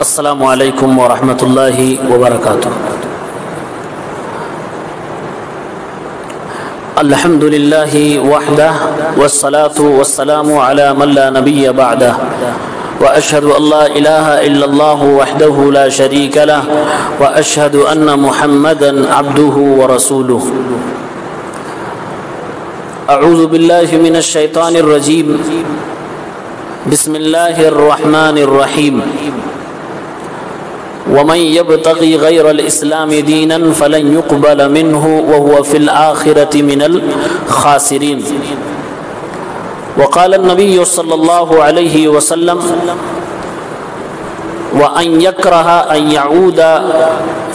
السلام علیکم ورحمۃ اللہ وبرکاتہ۔ الحمد للہ وحدہ والصلاة والسلام علی من لا نبی بعدہ واشہد ان لا الہ الا اللہ وحدہ لا شریک لہ واشہد ان محمدا عبدہ ورسولہ۔ اعوذ باللہ من الشیطان الرجیم، بسم اللہ الرحمن الرحیم۔ ومن يبتغي غير الإسلام دينا فلن يقبل منه وهو في الآخرة من الخاسرين۔ وقال النبي صلى الله عليه وسلم وأن يكره أن يعود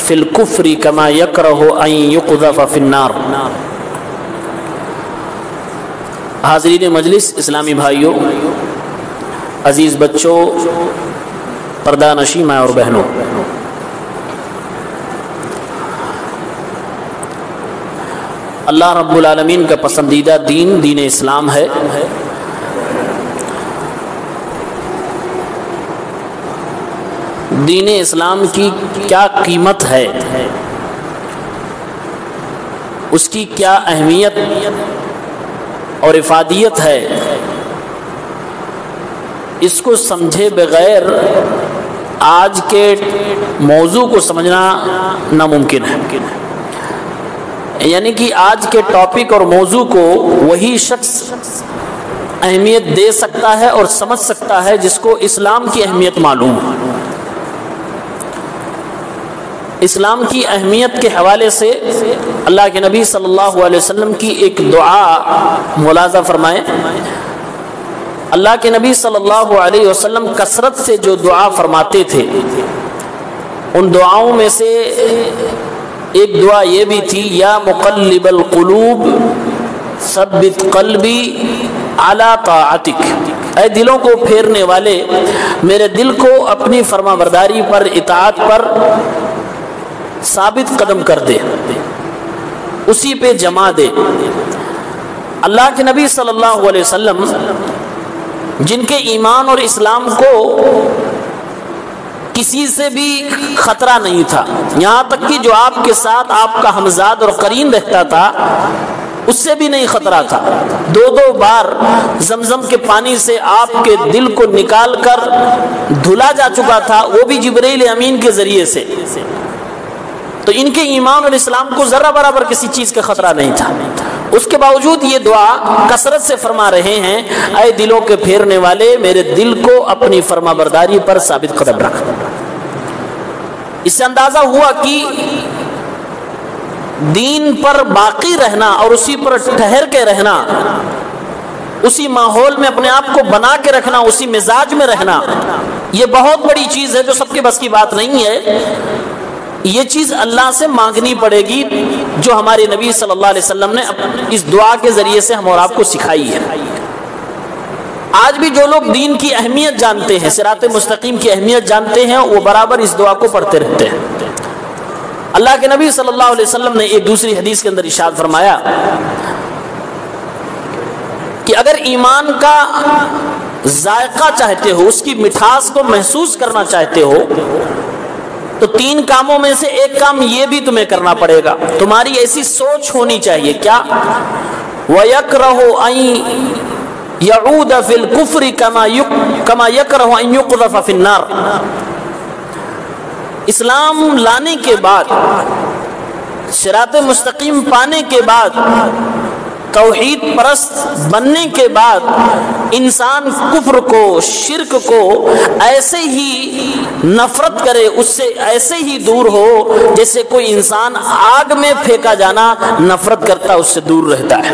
في الكفر كما يكره أن يقذف في النار۔ حاضرین مجلس، اسلامی بھائیوں، عزیز بچوں، پردہ نشین ماں اور بہنوں، اللہ رب العالمین کا پسندیدہ دین دین اسلام ہے۔ دین اسلام کی کیا قیمت ہے، اس کی کیا اہمیت اور افادیت ہے، اس کو سمجھے بغیر آج کے موضوع کو سمجھنا ناممکن ہے۔ یعنی کہ آج کے ٹاپک اور موضوع کو وہی شخص اہمیت دے سکتا ہے اور سمجھ سکتا ہے جس کو اسلام کی اہمیت معلوم ہے۔ اسلام کی اہمیت کے حوالے سے اللہ کے نبی صلی اللہ علیہ وسلم کی ایک دعا ملاحظہ فرمائیں۔ اللہ کے نبی صلی اللہ علیہ وسلم کثرت سے جو دعا فرماتے تھے، ان دعاؤں میں سے ایک دعا یہ بھی تھی، یا مقلب القلوب ثبت قلبی علی طاعتک۔ اے دلوں کو پھیرنے والے، میرے دل کو اپنی فرما برداری پر، اطاعت پر ثابت قدم کر دے، اسی پہ جما دے۔ اللہ کے نبی صلی اللہ علیہ وسلم جن کے ایمان اور اسلام کو کسی سے بھی خطرہ نہیں تھا، یہاں تک کہ جو آپ کے ساتھ آپ کا ہمزاد اور قرین رہتا تھا اس سے بھی نہیں خطرہ تھا۔ دو بار زمزم کے پانی سے آپ کے دل کو نکال کر دھلا جا چکا تھا، وہ بھی جبرائیل امین کے ذریعے سے۔ تو ان کے ایمان اور اسلام کو ذرہ برابر کسی چیز کا خطرہ نہیں تھا، اس کے باوجود یہ دعا کثرت سے فرما رہے ہیں، اے دلوں کے پھیرنے والے، میرے دل کو اپنی فرما برداری پر ثابت قدم رکھ۔ اس سے اندازہ ہوا کہ دین پر باقی رہنا اور اسی پر ٹھہر کے رہنا، اسی ماحول میں اپنے آپ کو بنا کے رکھنا، اسی مزاج میں رہنا، یہ بہت بڑی چیز ہے جو سب کے بس کی بات نہیں ہے۔ یہ چیز اللہ سے مانگنی پڑے گی جو ہمارے نبی صلی اللہ علیہ وسلم نے اس دعا کے ذریعے سے ہم اور آپ کو سکھائی ہے۔ آج بھی جو لوگ دین کی اہمیت جانتے ہیں، صراط مستقیم کی اہمیت جانتے ہیں، وہ برابر اس دعا کو پڑھتے رہتے ہیں۔ اللہ کے نبی صلی اللہ علیہ وسلم نے ایک دوسری حدیث کے اندر ارشاد فرمایا کہ اگر ایمان کا ذائقہ چاہتے ہو، اس کی مٹھاس کو محسوس کرنا چاہتے ہو، تو 3 کاموں میں سے ایک کام یہ بھی تمہیں کرنا پڑے گا۔ تمہاری ایسی سوچ ہونی چاہیے، کیا؟ وَيَكْرَهُ أَن يَعُودَ فِي الْكُفْرِ كَمَا يَكْرَهُ أَن يُقْذَفَ فِي النَّارِ۔ اسلام لانے کے بعد، صراط مستقیم پانے کے بعد، توحید پرست بننے کے بعد، انسان کفر کو، شرک کو ایسے ہی نفرت کرے، اس سے ایسے ہی دور ہو جیسے کوئی انسان آگ میں پھینکا جانا نفرت کرتا، اس سے دور رہتا ہے۔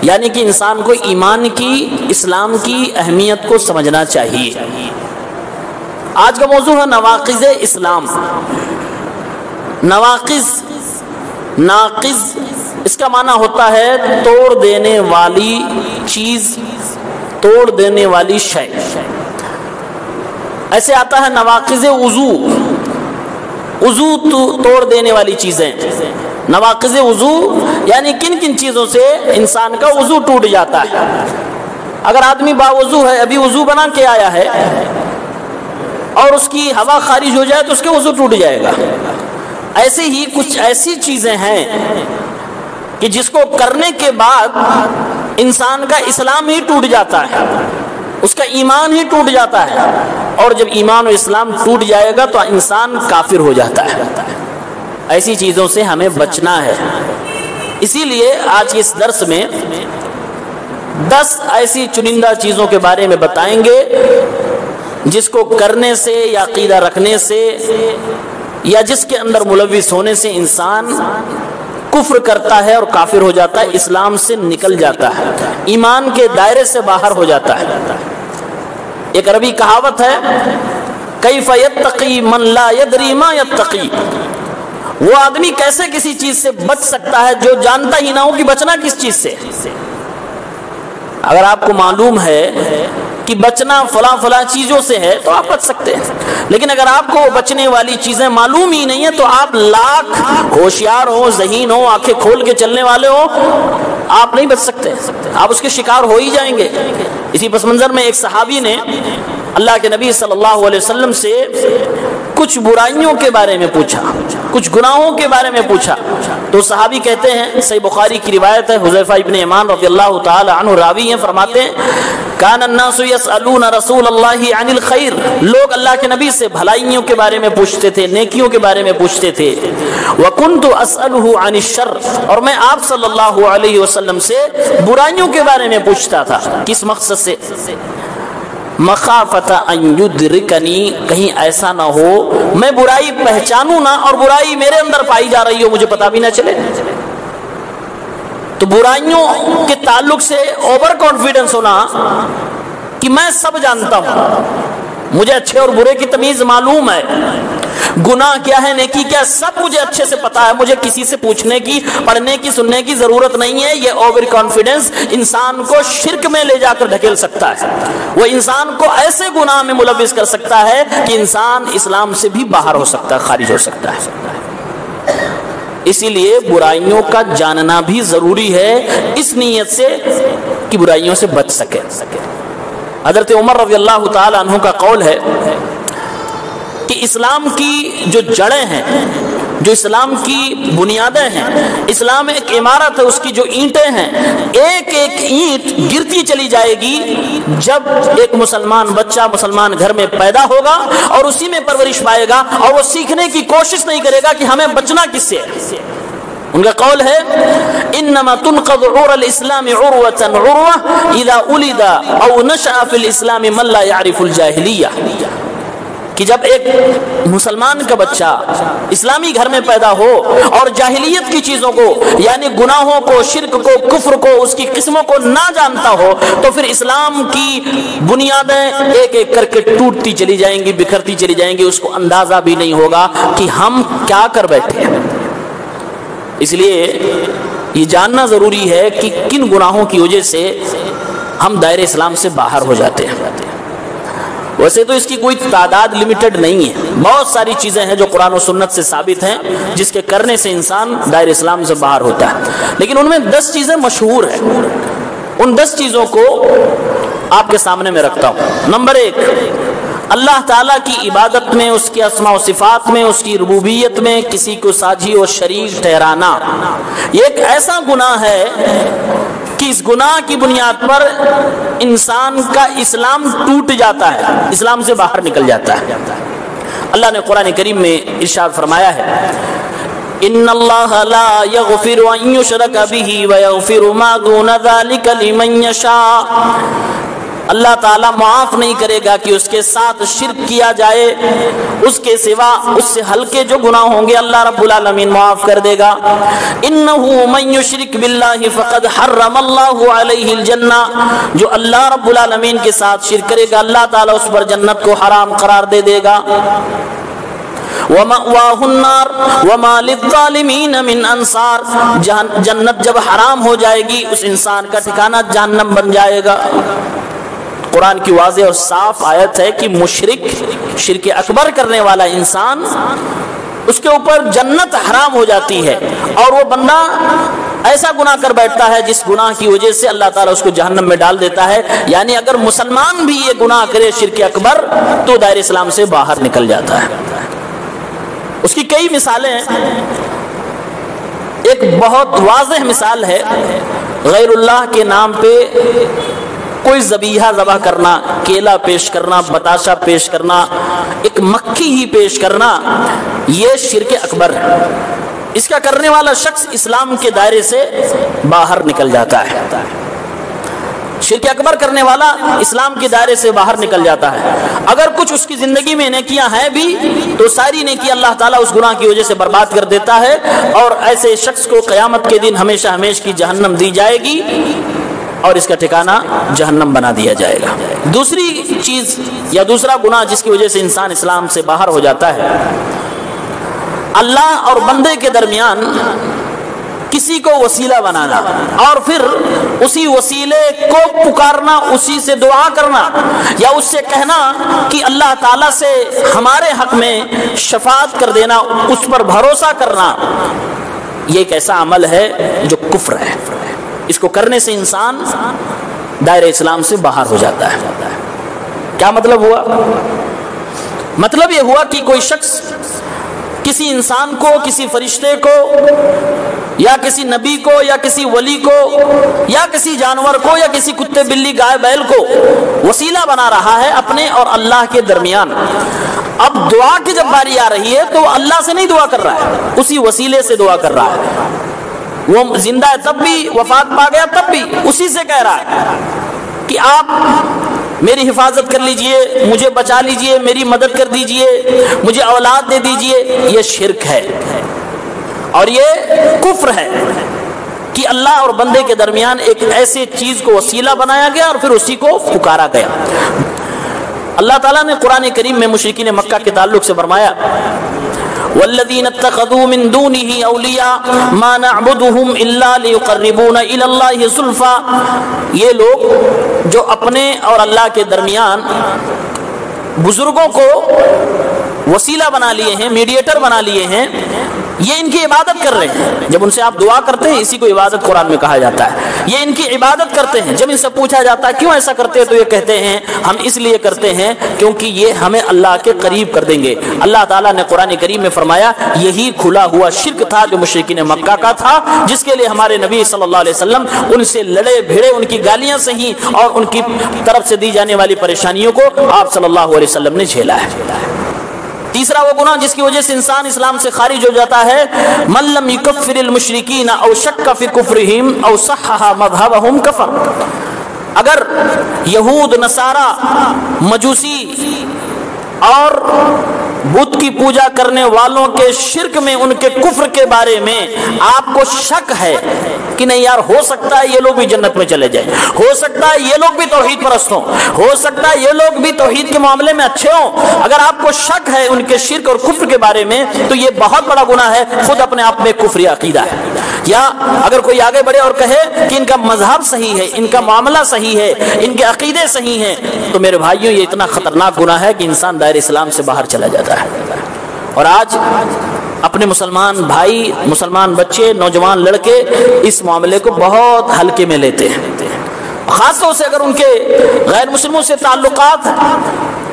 یعنی کہ انسان کو ایمان کی، اسلام کی اہمیت کو سمجھنا چاہیے۔ آج کا موضوع ہے نواقض اسلام۔ ناقض اس کا معنی ہوتا ہے توڑ دینے والی چیز، توڑ دینے والی شے۔ ایسے آتا ہے نواقض وضو توڑ دینے والی چیزیں۔ نواقض وضو یعنی کن کن چیزوں سے انسان کا وضو ٹوٹ جاتا ہے۔ اگر آدمی باوضو ہے، ابھی وضو بنا کے آیا ہے، اور اس کی ہوا خارج ہو جائے تو اس کے وضو ٹوٹ جائے گا۔ ایسے ہی کچھ ایسی چیزیں ہیں کہ جس کو کرنے کے بعد انسان کا اسلام ہی ٹوٹ جاتا ہے، اس کا ایمان ہی ٹوٹ جاتا ہے، اور جب ایمان و اسلام ٹوٹ جائے گا تو انسان کافر ہو جاتا ہے۔ ایسی چیزوں سے ہمیں بچنا ہے۔ اسی لیے آج اس درس میں 10 ایسی چنندہ چیزوں کے بارے میں بتائیں گے جس کو کرنے سے یا عقیدہ رکھنے سے یا جس کے اندر ملوث ہونے سے انسان کفر کرتا ہے اور کافر ہو جاتا ہے، اسلام سے نکل جاتا ہے، ایمان کے دائرے سے باہر ہو جاتا ہے۔ ایک عربی کہاوت ہے، کیف یتقی من لا یدری ما یتقی، وہ آدمی کیسے کسی چیز سے بچ سکتا ہے جو جانتا ہی نہ ہو کہ بچنا کس چیز سے۔ اگر آپ کو معلوم ہے کہ بچنا فلاں چیزوں سے ہے تو آپ بچ سکتے ہیں، لیکن اگر آپ کو بچنے والی چیزیں معلوم ہی نہیں ہیں تو آپ لاکھ ہوشیار ہو، ذہین ہو، آنکھیں کھول کے چلنے والے ہو، آپ نہیں بچ سکتے، آپ اس کے شکار ہو ہی جائیں گے۔ اسی پس منظر میں ایک صحابی نے اللہ کے نبی صلی اللہ علیہ وسلم سے کچھ برائیوں کے بارے میں پوچھا، کچھ گناہوں کے بارے میں پوچھا، تو صحابی کہتے ہیں، صحیح بخاری کی روایت ہے، حذیفہ ابن یمان رضی اللہ تعالی عنہ راوی ہیں، فرماتے ہیں کان الناس یسألون رسول اللہ عن الخیر، لوگ اللہ کے نبی سے بھلائیوں کے بارے میں پوچھتے تھے، نیکیوں کے بارے میں پوچھتے تھے، وکنت اسألہ عن الشر، اور میں آپ صلی اللہ علیہ وسلم سے برائیوں کے بارے میں پوچھتا تھا، کس مقصد سے؟ مخافت ان یدرکنی، کہیں ایسا نہ ہو میں برائی پہچانوں نہ اور برائی میرے اندر پائی جا رہی ہو، مجھے پتا بھی نہ چلے۔ تو برائیوں کے تعلق سے اوور کانفیڈنس ہونا کہ میں سب جانتا ہوں، مجھے اچھے اور برے کی تمیز معلوم ہے، گناہ کیا ہے نیکی کیا ہے سب مجھے اچھے سے پتا ہے، مجھے کسی سے پوچھنے کی، پڑھنے کی، سننے کی ضرورت نہیں ہے۔ یہ اوور کانفیڈنس انسان کو شرک میں لے جا کر دھکیل سکتا ہے، وہ انسان کو ایسے گناہ میں ملوث کر سکتا ہے کہ انسان اسلام سے بھی باہر ہو سکتا ہے، خارج ہو سکتا ہے۔ اسی لیے برائیوں کا جاننا بھی ضروری ہے، اس نیت سے کہ برائیوں سے بچ سکے۔ حضرت عمر رضی اللہ تعالی عنہ کا قول ہے کہ اسلام کی جو جڑیں ہیں، جو اسلام کی بنیادیں ہیں، اسلام ایک عمارت ہے، اس کی جو اینٹیں ہیں، ایک ایک اینٹ گرتی چلی جائے گی جب ایک مسلمان بچہ مسلمان گھر میں پیدا ہوگا اور اسی میں پرورش پائے گا اور وہ سیکھنے کی کوشش نہیں کرے گا کہ ہمیں بچنا کس سے ہے۔ ان کا قول ہے انما تنقض عور الاسلام عروة عروة اذا ولد او نشأ في الاسلام من لا يعرف الجاہلیہ، کہ جب ایک مسلمان کا بچہ اسلامی گھر میں پیدا ہو اور جاہلیت کی چیزوں کو یعنی گناہوں کو، شرک کو، کفر کو، اس کی قسموں کو نہ جانتا ہو تو پھر اسلام کی بنیادیں ایک ایک کر کے ٹوٹتی چلی جائیں گی، بکھرتی چلی جائیں گی، اس کو اندازہ بھی نہیں ہوگا کہ ہم کیا کر بیٹھے ہیں۔ اس لیے یہ جاننا ضروری ہے کہ کن گناہوں کی وجہ سے ہم دائرہ اسلام سے باہر ہو جاتے ہیں۔ ویسے تو اس کی کوئی تعداد لمیٹڈ نہیں ہے، بہت ساری چیزیں ہیں جو قرآن و سنت سے ثابت ہیں جس کے کرنے سے انسان دائرہ اسلام سے باہر ہوتا ہے، لیکن ان میں 10 چیزیں مشہور ہیں۔ ان 10 چیزوں کو آپ کے سامنے میں رکھتا ہوں۔ نمبر 1، اللہ تعالیٰ کی عبادت میں، اس کے اسماء و صفات میں، اس کی ربوبیت میں کسی کو ساجی و شریک ٹھہرانا۔ یہ ایک ایسا گناہ ہے کہ اس گناہ کی بنیاد پر انسان کا اسلام ٹوٹ جاتا ہے، اسلام سے باہر نکل جاتا ہے۔ اللہ نے قرآن کریم میں ارشاد فرمایا ہے ان اللہ لا یغفر ان یشرک بہ ویغفر ما دون ذلک لمن یشاء، اللہ تعالیٰ معاف نہیں کرے گا کہ اس کے ساتھ شرک کیا جائے، اس کے سوا اس سے ہلکے جو گناہ ہوں گے اللہ رب العالمین معاف کر دے گا۔ انہ من یشرک باللہ فقد حرم اللہ علیہ الجنہ، جو اللہ رب العالمین کے ساتھ شرک کرے گا اللہ تعالیٰ اس پر جنت کو حرام قرار دے دے گا۔ وَمَأْوَاهُ النَّارُ وَمَا لِلظَّالِمِينَ مِنْ أَنصَارٍ، جنت جب حرام ہو جائے گی اس انسان کا ٹھکانہ جہنم بن جائے گا۔ قرآن کی واضح اور صاف آیت ہے کہ مشرک، شرک اکبر کرنے والا انسان، اس کے اوپر جنت حرام ہو جاتی ہے اور وہ بندہ ایسا گناہ کر بیٹھتا ہے جس گناہ کی وجہ سے اللہ تعالیٰ اس کو جہنم میں ڈال دیتا ہے. یعنی اگر مسلمان بھی یہ گناہ کرے شرک اکبر تو دائرہ اسلام سے باہر نکل جاتا ہے. اس کی کئی مثالیں ہیں. ایک بہت واضح مثال ہے غیر اللہ کے نام پہ کوئی ذبیحہ ذبح کرنا، کیلا پیش کرنا، بتاشا پیش کرنا، ایک مکھی ہی پیش کرنا، یہ شرک اکبر ہے. اس کا کرنے والا شخص اسلام کے دائرے سے باہر نکل جاتا ہے. شرک اکبر کرنے والا اسلام کے دائرے سے باہر نکل جاتا ہے. اگر کچھ اس کی زندگی میں نیکیاں ہیں بھی تو ساری نیکی اللہ تعالیٰ اس گناہ کی وجہ سے برباد کر دیتا ہے، اور ایسے شخص کو قیامت کے دن ہمیشہ ہمیشہ کی جہنم دی جائے گی اور اس کا ٹھکانہ جہنم بنا دیا جائے گا. دوسری چیز یا دوسرا گناہ جس کی وجہ سے انسان اسلام سے باہر ہو جاتا ہے، اللہ اور بندے کے درمیان کسی کو وسیلہ بنانا اور پھر اسی وسیلے کو پکارنا، اسی سے دعا کرنا یا اس سے کہنا کہ اللہ تعالیٰ سے ہمارے حق میں شفاعت کر دینا، اس پر بھروسہ کرنا. یہ ایک ایسا عمل ہے جو کفر ہے. اس کو کرنے سے انسان دائرہ اسلام سے باہر ہو جاتا ہے. کیا مطلب ہوا؟ مطلب یہ ہوا کہ کوئی شخص کسی انسان کو، کسی فرشتے کو یا کسی نبی کو یا کسی ولی کو یا کسی جانور کو یا کسی کتے بلی گائے بیل کو وسیلہ بنا رہا ہے اپنے اور اللہ کے درمیان. اب دعا کی جب باری آ رہی ہے تو وہ اللہ سے نہیں دعا کر رہا ہے، اسی وسیلے سے دعا کر رہا ہے. وہ زندہ ہے تب بھی، وفات پا گیا تب بھی اسی سے کہہ رہا ہے کہ آپ میری حفاظت کر لیجئے، مجھے بچا لیجئے، میری مدد کر دیجئے، مجھے اولاد دے دیجئے. یہ شرک ہے اور یہ کفر ہے کہ اللہ اور بندے کے درمیان ایک ایسے چیز کو وسیلہ بنایا گیا اور پھر اسی کو پکارا گیا. اللہ تعالیٰ نے قرآن کریم میں مشرکین مکہ کے تعلق سے فرمایا والذین اتخذوا من دونه اولیاء ما نعبدهم الا ليقربونا الى الله زلفى. یہ لوگ جو اپنے اور اللہ کے درمیان بزرگوں کو وسیلہ بنا لیے ہیں، میڈیٹر بنا لیے ہیں، یہ ان کی عبادت کر رہے ہیں. جب ان سے آپ دعا کرتے ہیں اسی کو عبادت قرآن میں کہا جاتا ہے. یہ ان کی عبادت کرتے ہیں. جب ان سے پوچھا جاتا ہے کیوں ایسا کرتے ہیں تو یہ کہتے ہیں ہم اس لیے کرتے ہیں کیونکہ یہ ہمیں اللہ کے قریب کر دیں گے. اللہ تعالیٰ نے قرآن کریم میں فرمایا یہی کھلا ہوا شرک تھا جو مشرکین مکہ کا تھا، جس کے لیے ہمارے نبی صلی اللہ علیہ وسلم ان سے لڑے بھیڑے، ان کی گالیاں سہی اور ان کی طرف سے دی جانے والی پریشانیوں کو آپ صلی اللہ علیہ وسلم نے جھیلا ہے. تیسرا وہ گناہ جس کی وجہ سے انسان اسلام سے خارج ہو جاتا ہے من لم یکفر المشرکین او شک فی کفرہم او صحح مذہبہم کفر. اگر یہود، نصارہ، مجوسی اور بت کی پوجا کرنے والوں کے شرک میں، ان کے کفر کے بارے میں آپ کو شک ہے کہ نہیں یار ہو سکتا ہے یہ لوگ بھی جنت میں چلے جائیں، ہو سکتا ہے یہ لوگ بھی توحید پرست ہوں، ہو سکتا ہے یہ لوگ بھی توحید کے معاملے میں اچھے ہوں، اگر آپ کو شک ہے ان کے شرک اور کفر کے بارے میں تو یہ بہت بڑا گناہ ہے، خود اپنے آپ میں کفری عقیدہ ہے. یا اگر کوئی آگے بڑھے اور کہے کہ ان کا مذہب صحیح ہے، ان کا معاملہ صحیح ہے، ان کے عقیدے صحیح ہیں، تو میرے بھائیوں یہ اتنا خطرناک گناہ ہے کہ انسان دائرہ اسلام سے باہر چلا جاتا ہے. اور آج اپنے مسلمان بھائی، مسلمان بچے، نوجوان لڑکے اس معاملے کو بہت ہلکے میں لیتے ہیں. خاص طور سے اگر ان کے غیر مسلموں سے تعلقات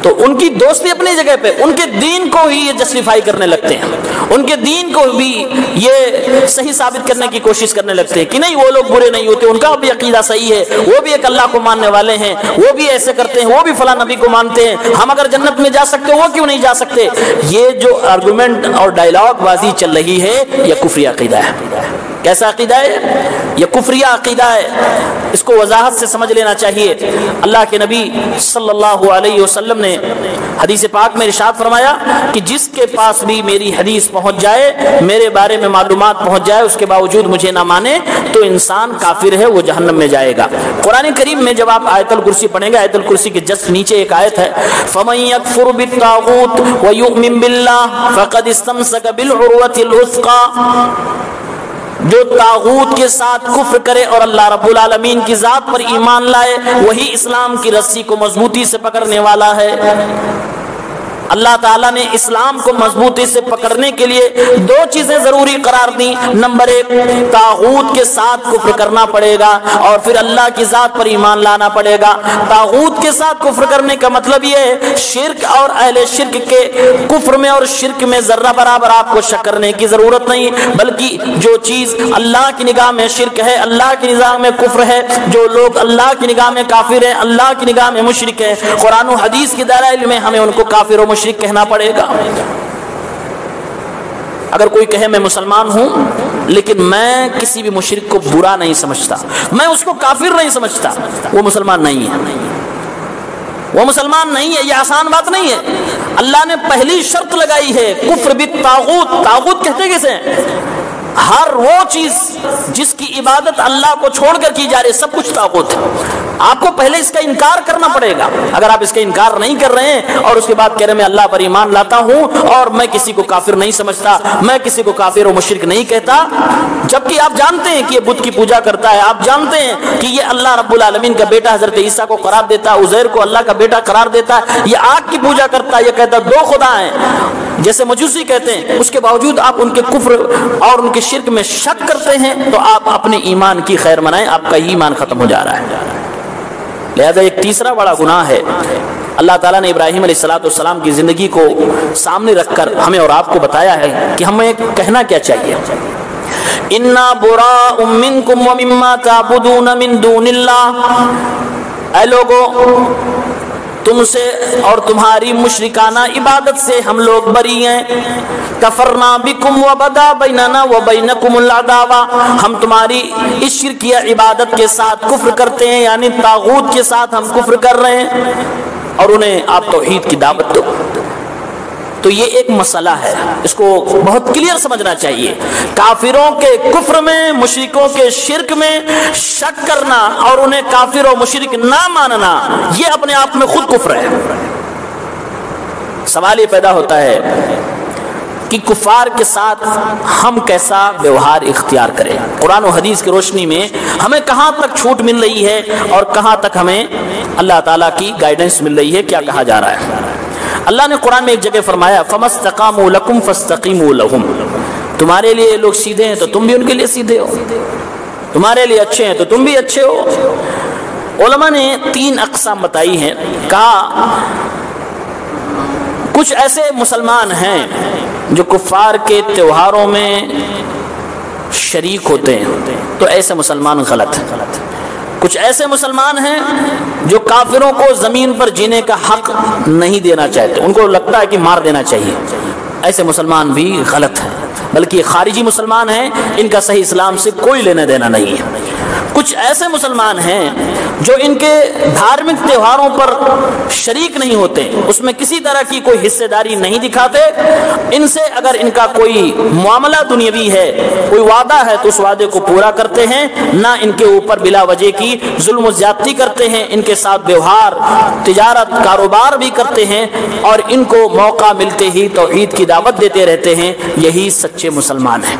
تو ان کی دوستی اپنی جگہ پہ، ان کے دین کو ہی یہ جسٹیفائی کرنے لگتے ہیں، ان کے دین کو بھی یہ صحیح ثابت کرنے کی کوشش کرنے لگتے ہیں کہ نہیں وہ لوگ برے نہیں ہوتے، ان کا بھی عقیدہ صحیح ہے، وہ بھی ایک اللہ کو ماننے والے ہیں، وہ بھی ایسے کرتے ہیں، وہ بھی فلاں نبی کو مانتے ہیں، ہم اگر جنت میں جا سکتے وہ کیوں نہیں جا سکتے. یہ جو آرگومنٹ اور ڈائلاگ بازی چل رہی ہے یہ کفری عقیدہ ہے. کیسا عقیدہ ہے؟ یہ کفریہ عقیدہ ہے. اس کو وضاحت سے سمجھ لینا چاہیے. اللہ کے نبی صلی اللہ علیہ وسلم نے حدیث پاک میں ارشاد فرمایا کہ جس کے پاس بھی میری حدیث پہنچ جائے، میرے بارے میں معلومات پہنچ جائے، اس کے باوجود مجھے نہ مانے تو انسان کافر ہے، وہ جہنم میں جائے گا. قرآن کریم میں جب آپ آیت الکرسی پڑھیں گے، آیت الکرسی کے جسٹ نیچے ایک آیت ہے فَمَن يَكْفُرْ بِالطَّاغُوتِ وَيُؤْمِن بِاللَّهِ فَقَدِ اسْتَمْسَكَ بِالْعُرْوَةِ الْوُثْقَى. جو طاغوت کے ساتھ کفر کرے اور اللہ رب العالمین کی ذات پر ایمان لائے، وہی اسلام کی رسی کو مضبوطی سے پکڑنے والا ہے. اللہ تعالیٰ نے اسلام کو مضبوطی سے پکڑنے کے لیے دو چیزیں ضروری قرار دی. نمبر ایک، طاغوت کے ساتھ کفر کرنا پڑے گا اور پھر اللہ کی ذات پر ایمان لانا پڑے گا. طاغوت کے ساتھ کفر کرنے کا مطلب یہ ہے شرک اور اہل شرک کے کفر میں اور شرک میں ذرہ برابر آپ کو شک کرنے کی ضرورت نہیں، بلکہ جو چیز اللہ کی نگاہ میں شرک ہے، اللہ کی نگاہ میں کفر ہے، جو لوگ اللہ کی نگاہ میں کافر ہیں، اللہ کی نگاہ میں مشرک ہے، قرآن و حدیث کی دلائل میں ہمیں ان کو کافر و مشرک کہنا پڑے گا. اگر کوئی کہے میں مسلمان ہوں لیکن میں کسی بھی مشرک کو برا نہیں سمجھتا، میں اس کو کافر نہیں سمجھتا، وہ مسلمان نہیں ہے، وہ مسلمان نہیں ہے. یہ آسان بات نہیں ہے. اللہ نے پہلی شرط لگائی ہے کفر بالطاغوت. طاغوت کہتے کسے ہیں؟ ہر وہ چیز جس کی عبادت اللہ کو چھوڑ کر کی جا رہی ہے، سب کچھ طاغوت ہے. آپ کو پہلے اس کا انکار کرنا پڑے گا. اگر آپ اس کا انکار نہیں کر رہے ہیں اور اس کے بعد کہہ رہے ہیں میں اللہ پر ایمان لاتا ہوں اور میں کسی کو کافر نہیں سمجھتا، میں کسی کو کافر و مشرک نہیں کہتا، جبکہ آپ جانتے ہیں کہ یہ بت کی پوجا کرتا ہے، آپ جانتے ہیں کہ یہ اللہ رب العالمین کا بیٹا حضرت عیسیٰ کو قرار دیتا ہے، عزیر کو اللہ کا بیٹا قرار دیتا ہے، یہ آگ کی پوجا کرتا ہے، یہ کہتا ہے دو خدا ہیں جیسے مجوسی کہتے ہیں. اس کے باوجود آپ ان کے کفر اور ان کے شرک میں شک کرتے ہیں تو آپ اپنے ایمان کی خیر منائیں، آپ کا ایمان ختم ہو جا رہا ہے. لہذا ایک تیسرا بڑا گناہ ہے. اللہ تعالیٰ نے ابراہیم علیہ السلام کی زندگی کو سامنے رکھ کر ہمیں اور آپ کو بتایا ہے کہ ہمیں کہنا کیا چاہیے. اِنَّا بُرَاءٌ مِّنكُمْ وَمِمَّا تَعْبُدُونَ مِن دُونِ اللَّهِ، اے لوگو تم سے اور تمہاری مشرکانہ عبادت سے ہم لوگ بری ہیں. کفرنا بکم وبدا بیننا وبینکم العداوہ، ہم تمہاری اس شرکیہ عبادت کے ساتھ کفر کرتے ہیں، یعنی طاغوت کے ساتھ ہم کفر کر رہے ہیں اور انہیں آپ توحید کی دعوت دو. تو یہ ایک مسئلہ ہے، اس کو بہت کلیئر سمجھنا چاہیے. کافروں کے کفر میں، مشرکوں کے شرک میں شک کرنا اور انہیں کافر و مشرک نہ ماننا، یہ اپنے آپ میں خود کفر ہے. سوال یہ پیدا ہوتا ہے کہ کفار کے ساتھ ہم کیسا ویوہار اختیار کریں. قرآن و حدیث کی روشنی میں ہمیں کہاں تک چھوٹ مل رہی ہے اور کہاں تک ہمیں اللہ تعالیٰ کی گائیڈنس مل رہی ہے، کیا کہا جا رہا ہے. اللہ نے قرآن میں ایک جگہ فرمایا فَمَسْتَقَامُوا لَكُمْ فَاسْتَقِيمُوا لَهُمْ، تمہارے لیے لوگ سیدھے ہیں تو تم بھی ان کے لیے سیدھے ہو، تمہارے لیے اچھے ہیں تو تم بھی اچھے ہو. علماء نے 3 اقسام بتائی ہیں. کہا کچھ ایسے مسلمان ہیں جو کفار کے تہواروں میں شریک ہوتے ہیں تو ایسے مسلمان غلط ہیں. کچھ ایسے مسلمان ہیں جو کافروں کو زمین پر جینے کا حق نہیں دینا چاہتے، ان کو لگتا ہے کہ مار دینا چاہیے، ایسے مسلمان بھی غلط ہیں، بلکہ یہ خارجی مسلمان ہیں، ان کا صحیح اسلام سے کوئی لینا دینا نہیں ہے. کچھ ایسے مسلمان ہیں جو ان کے دھارمک تہواروں پر شریک نہیں ہوتے، اس میں کسی طرح کی کوئی حصے داری نہیں دکھاتے. ان سے اگر ان کا کوئی معاملہ دنیاوی ہے، کوئی وعدہ ہے تو اس وعدے کو پورا کرتے ہیں، نہ ان کے اوپر بلا وجہ کی ظلم و زیادتی کرتے ہیں، ان کے ساتھ ویوہار، تجارت، کاروبار بھی کرتے ہیں اور ان کو موقع ملتے ہی توحید کی دعوت دیتے رہتے ہیں. یہی سچے مسلمان ہیں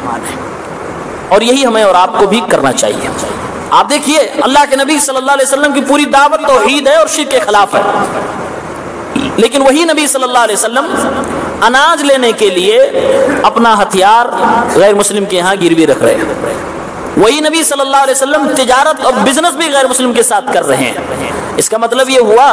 اور یہی ہمیں اور آپ کو بھی کرنا چاہیے. آپ دیکھیے اللہ کے نبی صلی اللہ علیہ وسلم کی پوری دعوت توحید ہے اور شرک کے خلاف ہے، لیکن وہی نبی صلی اللہ علیہ وسلم اناج لینے کے لیے اپنا ہتھیار غیر مسلم کے ہاں گروی رکھ رہے ہیں. وہی نبی صلی اللہ علیہ وسلم تجارت اور بزنس بھی غیر مسلم کے ساتھ کر رہے ہیں. اس کا مطلب یہ ہوا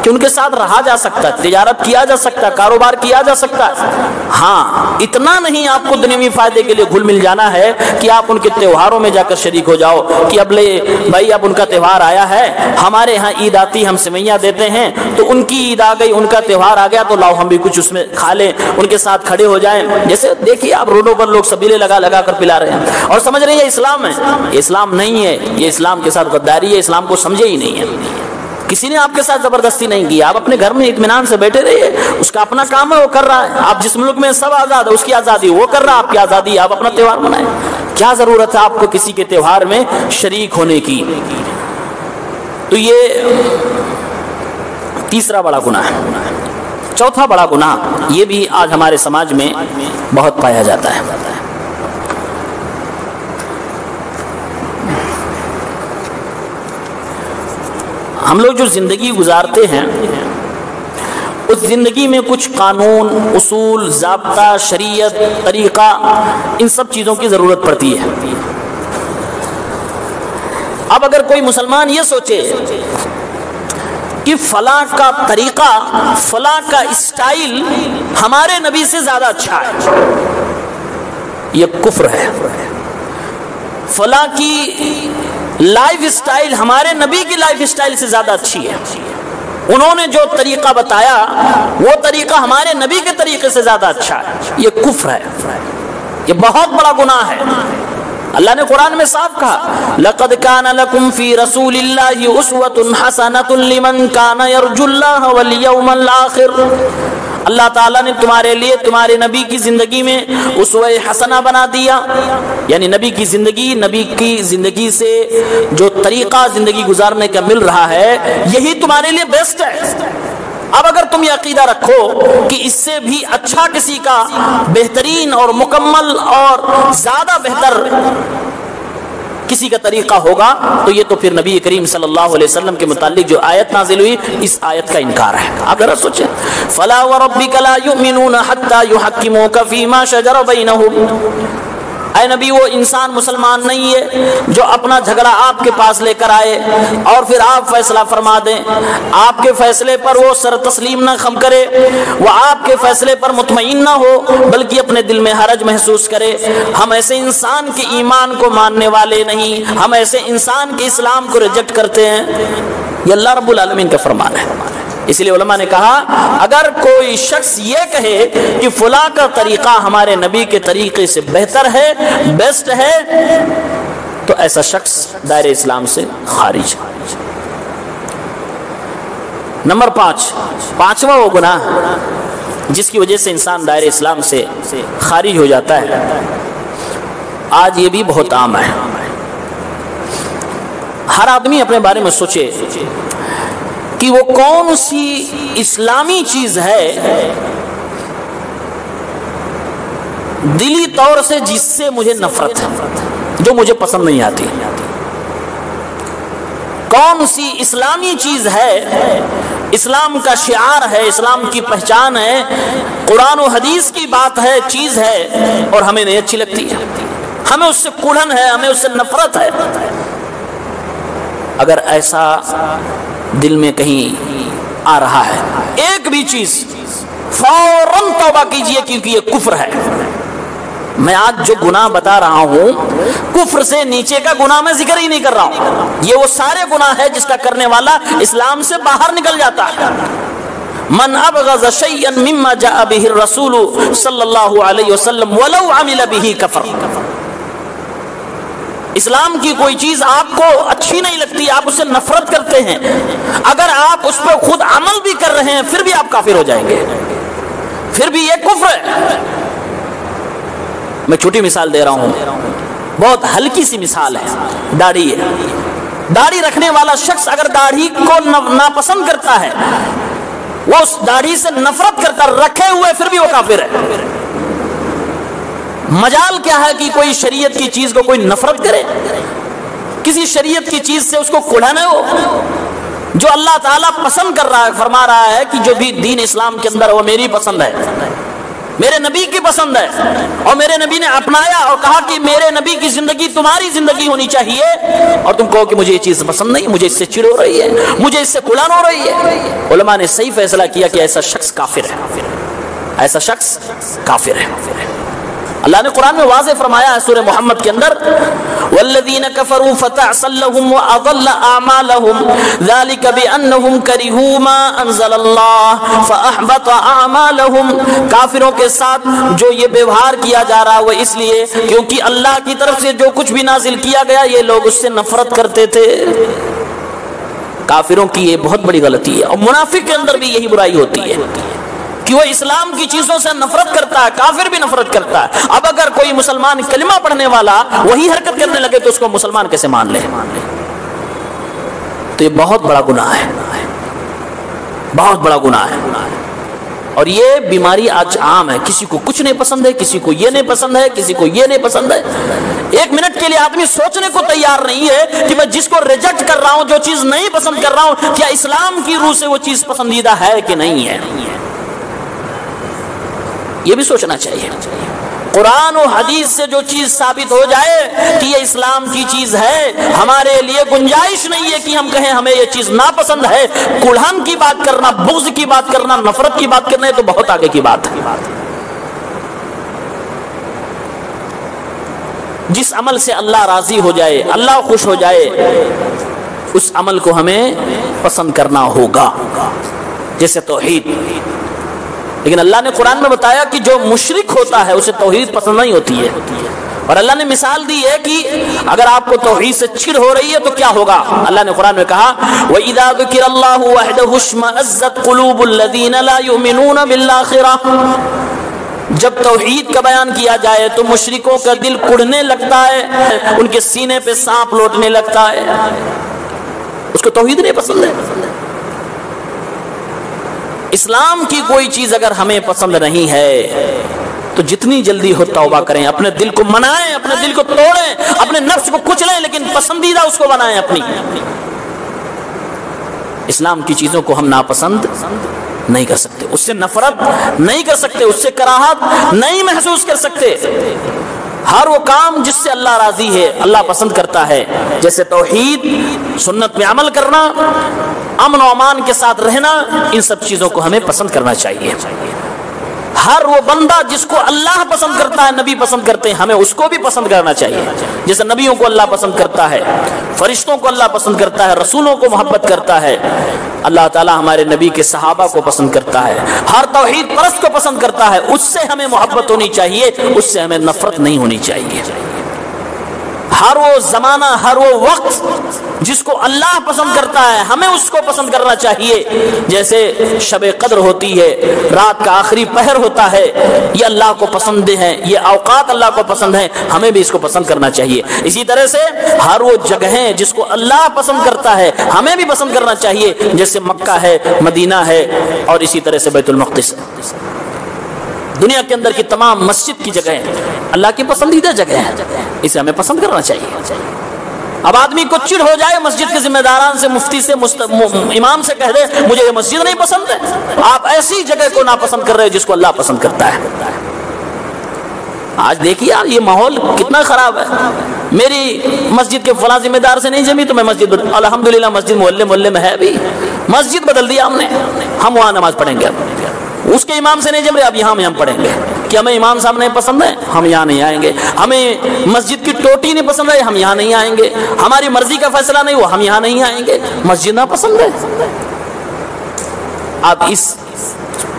کہ ان کے ساتھ رہا جا سکتا ہے، تجارت کیا جا سکتا ہے، کاروبار کیا جا سکتا ہے. ہاں اتنا نہیں آپ کو دنیوی فائدے کے لیے گھل مل جانا ہے کہ آپ ان کے تہواروں میں جا کر شریک ہو جاؤ کہ اب لے بھائی اب ان کا تہوار آیا ہے، ہمارے ہاں عید آتی ہم سویاں دیتے ہیں تو ان کی عید آ گئی، ان کا تہوار آ گیا تو لاؤ ہم بھی کچھ اس میں کھا لیں، ان کے ساتھ کھڑے ہو جائیں. جیسے دیکھیے آپ روڈوں پر لوگ سبیلے لگا لگا کر پلا رہے ہیں اور سمجھ رہے ہیں یہ اسلام ہے. یہ اسلام نہیں ہے، یہ اسلام کے ساتھ غداری ہے، اسلام کو سمجھے ہی نہیں ہے. کسی نے آپ کے ساتھ زبردستی نہیں کی، آپ اپنے گھر میں اطمینان سے بیٹھے رہیے، اس کا اپنا کام ہے وہ کر رہا ہے. آپ جس ملک میں سب آزاد ہے اس کی آزادی وہ کر رہا ہے، آپ کی آزادی آپ اپنا تہوار منائیں. کیا ضرورت ہے آپ کو کسی کے تہوار میں شریک ہونے کی؟ تو یہ تیسرا بڑا گناہ ہے. چوتھا بڑا گناہ یہ بھی آج ہمارے سماج میں بہت پایا جاتا ہے. ہم لوگ جو زندگی گزارتے ہیں اس زندگی میں کچھ قانون، اصول، ضابطہ، شریعت، طریقہ، ان سب چیزوں کی ضرورت پڑتی ہے۔ اب اگر کوئی مسلمان یہ سوچے کہ فلاں کا طریقہ، فلاں کا اسٹائل ہمارے نبی سے زیادہ اچھا ہے، یہ کفر ہے۔ فلاں کی لائف اسٹائل ہمارے نبی کی لائف اسٹائل سے زیادہ اچھی ہے، انہوں نے جو طریقہ بتایا وہ طریقہ ہمارے نبی کے طریقے سے زیادہ اچھا ہے، یہ کفر ہے، یہ بہت بڑا گناہ ہے۔ اللہ نے قرآن میں صاف کہا لَقَدْ كَانَ لَكُمْ فِي رَسُولِ اللَّهِ أُسْوَةٌ حَسَنَةٌ لِمَنْ كَانَ يَرْجُو اللَّهَ وَالْيَوْمَ الْآخِرَ۔ اللہ تعالیٰ نے تمہارے لیے تمہارے نبی کی زندگی میں اسوہ حسنہ بنا دیا، یعنی نبی کی زندگی سے جو طریقہ زندگی گزارنے کا مل رہا ہے یہی تمہارے لیے بیسٹ ہے۔ اب اگر تم یہ عقیدہ رکھو کہ اس سے بھی اچھا کسی کا بہترین اور مکمل اور زیادہ بہتر کسی کا طریقہ ہوگا تو یہ تو پھر نبی کریم صلی اللہ علیہ وسلم کے متعلق جو آیت نازل ہوئی اس آیت کا انکار ہے۔ آپ ذرا سوچیں، فَلَا وَرَبِّكَ لَا يُؤْمِنُونَ حَتَّى يُحَكِّمُوكَ فِي مَا شَجَرَ بَيْنَهُمْ۔ اے نبی وہ انسان مسلمان نہیں ہے جو اپنا جھگڑا آپ کے پاس لے کر آئے اور پھر آپ فیصلہ فرما دیں، آپ کے فیصلے پر وہ سر تسلیم نہ خم کرے، وہ آپ کے فیصلے پر مطمئن نہ ہو بلکہ اپنے دل میں حرج محسوس کرے۔ ہم ایسے انسان کے ایمان کو ماننے والے نہیں، ہم ایسے انسان کے اسلام کو ریجیکٹ کرتے ہیں۔ یہ اللہ رب العالمین کا فرمان ہے۔ اس لیے علماء نے کہا اگر کوئی شخص یہ کہے کہ فلاں کا طریقہ ہمارے نبی کے طریقے سے بہتر ہے، بیسٹ ہے، تو ایسا شخص دائرہ اسلام سے خارج ہے۔ نمبر 5، پانچواں وہ گناہ جس کی وجہ سے انسان دائرہ اسلام سے خارج ہو جاتا ہے، آج یہ بھی بہت عام ہے۔ ہر آدمی اپنے بارے میں سوچے کہ وہ کون سی اسلامی چیز ہے دلی طور سے جس سے مجھے نفرت ہے، جو مجھے پسند نہیں آتی۔ کون سی اسلامی چیز ہے، اسلام کا شعار ہے، اسلام کی پہچان ہے، قرآن و حدیث کی بات ہے، چیز ہے اور ہمیں نہیں اچھی لگتی ہے، ہمیں اس سے کڑھن ہے، ہمیں اس سے نفرت ہے۔ اگر ایسا دل میں کہیں آ رہا ہے ایک بھی چیز، فوراً توبہ کیجئے کیونکہ یہ کفر ہے۔ میں آج جو گناہ بتا رہا ہوں کفر سے نیچے کا گناہ میں ذکر ہی نہیں کر رہا ہوں، یہ وہ سارے گناہ ہے جس کا کرنے والا اسلام سے باہر نکل جاتا ہے۔ من ابغض شيئا مما جاء به الرسول صلی اللہ علیہ وسلم ولو عمل به کفر۔ اسلام کی کوئی چیز آپ کو اچھی نہیں لگتی، آپ اس سے نفرت کرتے ہیں، اگر آپ اس پر خود عمل بھی کر رہے ہیں پھر بھی آپ کافر ہو جائیں گے، پھر بھی یہ کفر ہے۔ میں چھوٹی مثال دے رہا ہوں، بہت ہلکی سی مثال ہے، داڑھی ہے۔ داڑھی رکھنے والا شخص اگر داڑھی کو ناپسند کرتا ہے، وہ اس داڑھی سے نفرت کرتا رکھے ہوئے پھر بھی وہ کافر ہے۔ مجال کیا ہے کہ کوئی شریعت کی چیز کو کوئی نفرت کرے، کسی شریعت کی چیز سے اس کو کڑھن ہے، وہ جو اللہ تعالیٰ پسند کر رہا ہے، فرما رہا ہے کہ جو بھی دین اسلام کے اندر ہے وہ میری پسند ہے، میرے نبی کی پسند ہے، اور میرے نبی نے اپنایا اور کہا کہ میرے نبی کی زندگی تمہاری زندگی ہونی چاہیے، اور تم کہو کہ مجھے یہ چیز پسند نہیں، مجھے اس سے چڑ ہو رہی ہے، مجھے اس سے کڑھن ہو رہی ہے۔ علماء نے صحیح فیصلہ کیا کہ ایسا شخص کافر ہے، ایسا شخص کافر ہے۔ اللہ نے قرآن میں واضح فرمایا ہے سورہ محمد کے اندر والذین کفروا فتعصا لهم واضل اعمالهم ذلك بانهم كرهوا ما انزل الله فاحبط اعمالهم۔ کافروں کے ساتھ جو یہ ویوہار کیا جا رہا ہے وہ اس لیے کیونکہ اللہ کی طرف سے جو کچھ بھی نازل کیا گیا یہ لوگ اس سے نفرت کرتے تھے۔ کافروں کی یہ بہت بڑی غلطی ہے، اور منافق کے اندر بھی یہی برائی ہوتی ہے کہ وہ اسلام کی چیزوں سے نفرت کرتا ہے، کافر بھی نفرت کرتا ہے۔ اب اگر کوئی مسلمان کلمہ پڑھنے والا وہی حرکت کرنے لگے تو اس کو مسلمان کیسے مان لے؟ تو یہ بہت بڑا گناہ ہے، بہت بڑا گناہ ہے، اور یہ بیماری آج عام ہے۔ کسی کو کچھ نہیں پسند ہے، کسی کو یہ نہیں پسند ہے، کسی کو یہ نہیں پسند ہے۔ ایک منٹ کے لیے آدمی سوچنے کو تیار نہیں ہے کہ میں جس کو ریجیکٹ کر رہا ہوں، جو چیز نہیں پسند کر رہا ہوں، کیا اسلام کی روح سے وہ چیز پسندیدہ ہے کہ نہیں ہے۔ یہ بھی سوچنا چاہیے۔ قرآن و حدیث سے جو چیز ثابت ہو جائے کہ یہ اسلام کی چیز ہے، ہمارے لیے گنجائش نہیں ہے کہ ہم کہیں ہمیں یہ چیز ناپسند ہے۔ کلہن کی بات کرنا، بغض کی بات کرنا، نفرت کی بات کرنا، یہ تو بہت آگے کی بات ہے۔ جس عمل سے اللہ راضی ہو جائے، اللہ خوش ہو جائے، اس عمل کو ہمیں پسند کرنا ہوگا، جیسے توحید۔ لیکن اللہ نے قرآن میں بتایا کہ جو مشرک ہوتا ہے اسے توحید پسند نہیں ہوتی ہے، اور اللہ نے مثال دی ہے کہ اگر آپ کو توحید سے چڑ ہو رہی ہے تو کیا ہوگا۔ اللہ نے قرآن میں کہا وَإِذَا ذُكِرَ اللَّهُ وَحْدَهُ اشْمَأَزَّتْ قُلُوبُ الَّذِينَ لَا يُؤْمِنُونَ بِالْآخِرَةِ، جب توحید کا بیان کیا جائے تو مشرکوں کا دل کڑنے لگتا ہے، ان کے سینے پہ سانپ لوٹنے لگتا ہے، اس کو توحید نہیں پسند ہے۔ اسلام کی کوئی چیز اگر ہمیں پسند نہیں ہے تو جتنی جلدی ہو توبہ کریں، اپنے دل کو منائیں، اپنے دل کو توڑیں، اپنے نفس کو کچلیں، لیکن پسندیدہ اس کو بنائیں اپنی۔ اسلام کی چیزوں کو ہم ناپسند نہیں کر سکتے، اس سے نفرت نہیں کر سکتے، اس سے کراہت نہیں محسوس کر سکتے۔ ہر وہ کام جس سے اللہ راضی ہے، اللہ پسند کرتا ہے، جیسے توحید، سنت میں عمل کرنا، امن و امان کے ساتھ رہنا، ان سب چیزوں کو ہمیں پسند کرنا چاہیے۔ ہر وہ بندہ جس کو اللہ پسند کرتا ہے، نبی پسند کرتے ہیں، ہمیں اس کو بھی پسند کرنا چاہیے، جیسے نبیوں کو اللہ پسند کرتا ہے، فرشتوں کو اللہ پسند کرتا ہے، رسولوں کو محبت کرتا ہے۔ اللہ تعالیٰ ہمارے نبی کے صحابہ کو پسند کرتا ہے، ہر توحید پرست کو پسند کرتا ہے، اس سے ہمیں محبت ہونی چاہیے، اس سے ہمیں نفرت نہیں ہونی چاہیے۔ ہر وہ زمانہ، ہر وہ وقت جس کو اللہ پسند کرتا ہے، ہمیں اس کو پسند کرنا چاہیے۔ جیسے شب قدر ہوتی ہے، رات کا آخری پہر ہوتا ہے، یہ اللہ کو پسند ہیں، یہ اوقات اللہ کو پسند ہیں، ہمیں بھی اس کو پسند کرنا چاہیے۔ اسی طرح سے ہر وہ جگہیں جس کو اللہ پسند کرتا ہے، ہمیں بھی پسند کرنا چاہیے، جیسے مکہ ہے، مدینہ ہے، اور اسی طرح سے بیت المقدس ہے۔ دنیا کے اندر کی تمام مسجد کی جگہیں اللہ کی پسندیدہ جگہ ہیں، اسے ہمیں پسند کرنا چاہیے۔ اب آدمی کو چڑ ہو جائے، مسجد کے ذمہ داران سے، مفتی سے، امام سے کہہ دے مجھے یہ مسجد نہیں پسند ہے، آپ ایسی جگہ کو ناپسند کر رہے ہیں جس کو اللہ پسند کرتا ہے۔ آج دیکھیے یار یہ ماحول کتنا خراب ہے، میری مسجد کے فلاں ذمہ دار سے نہیں جمی تو میں مسجد، الحمدللہ مسجد محلے میں ہے بھی، مسجد بدل دیا ہم نے، ہم وہاں نماز پڑھیں گے۔ اس کے امام سے نہیں جم رہے، اب یہاں ہم پڑھیں گے کہ ہمیں امام صاحب نہیں پسند ہے، ہم یہاں نہیں آئیں گے۔ ہمیں مسجد کی ٹوٹی نہیں پسند ہے، ہم یہاں نہیں آئیں گے۔ ہماری مرضی کا فیصلہ نہیں ہوا، ہم یہاں نہیں آئیں گے۔ مسجد نہ پسند ہے، آپ اس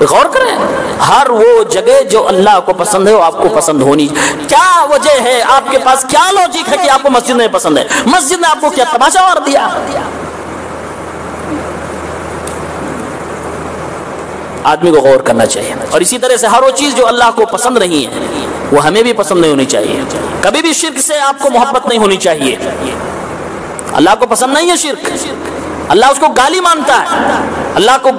غور کریں، ہر وہ جگہ جو اللہ کو پسند ہے وہ آپ کو پسند ہونی۔ کیا وجہ ہے، آپ کے پاس کیا لوجک ہے کہ آپ کو مسجد نہیں پسند ہے؟ مسجد نے آپ کو کیا تماشا مار دیا؟ آدمی کو غور کرنا چاہیے۔ اور اسی طرح سے ہر وہ چیز جو اللہ کو پسند نہیں ہے وہ ہمیں بھی پسند نہیں ہونی چاہیے۔ کبھی بھی شرک سے آپ کو محبت نہیں ہونی چاہیے۔ اللہ کو پسند نہیں ہے شرک، اللہ اس کو گالی مانتا ہے۔ اللہ کو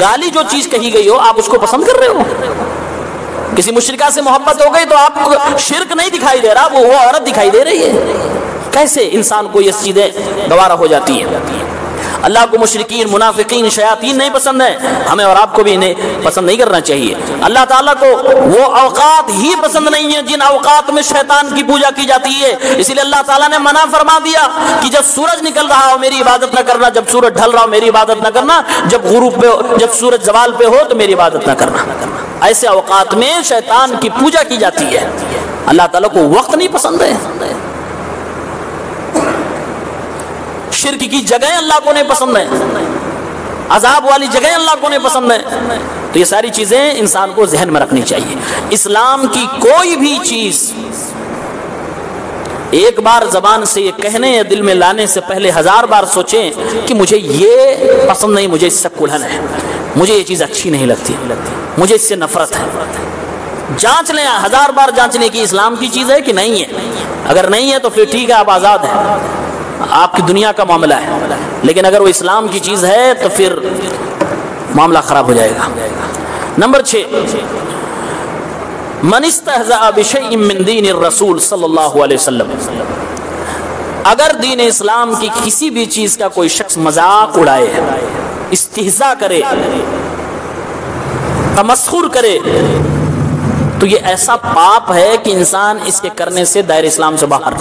گالی جو چیز کہی گئی ہو آپ اس کو پسند کر رہے ہو۔ کسی مشرکہ سے محبت ہو گئی تو آپ کو شرک نہیں دکھائی دے رہا، وہ عورت دکھائی دے رہی ہے۔ کیسے انسان کو یہ چیزیں گوارا ہو جاتی ہیں؟ اللہ کو مشرکین، منافقین، شیاطین نہیں پسند ہے، ہمیں اور آپ کو بھی انہیں پسند نہیں کرنا چاہیے۔ اللہ تعالیٰ کو وہ اوقات ہی پسند نہیں ہیں جن اوقات میں شیطان کی پوجا کی جاتی ہے، اسی لیے اللہ تعالیٰ نے منع فرما دیا کہ جب سورج نکل رہا ہو میری عبادت نہ کرنا، جب سورج ڈھل رہا ہو میری عبادت نہ کرنا، جب غروب پہ ہو، جب سورج زوال پہ ہو تو میری عبادت نہ کرنا۔ ایسے اوقات میں شیطان کی پوجا کی جاتی ہے۔ اللہ تعالیٰ کو وقت نہیں پسند ہے، شرک کی جگہیں اللہ کو نہیں پسند ہیں، عذاب والی جگہیں اللہ کو نہیں پسند ہیں۔ تو یہ ساری چیزیں انسان کو ذہن میں رکھنی چاہیے۔ اسلام کی کوئی بھی چیز ایک بار زبان سے یہ کہنے یا دل میں لانے سے پہلے 1000 بار سوچیں کہ مجھے یہ پسند نہیں، مجھے اس سے کلہن ہے، مجھے یہ چیز اچھی نہیں لگتی، مجھے اس سے نفرت ہے۔ جانچ لیں، 1000 بار جانچنے کی اسلام کی چیز ہے کہ نہیں ہے۔ اگر نہیں ہے تو پھر ٹھیک ہے، آپ آزاد ہیں، آپ کی دنیا کا معاملہ ہے، لیکن اگر وہ اسلام کی چیز ہے تو پھر معاملہ خراب ہو جائے گا۔ نمبر 6، من استہزأ بشیء من دین الرسول صلی اللہ علیہ وسلم، اگر دین اسلام کی کسی بھی چیز کا کوئی شخص مذاق اڑائے، استہزاء کرے، تمسخر کرے، تو یہ ایسا پاپ ہے کہ انسان اس کے کرنے سے دائرہ اسلام سے باہر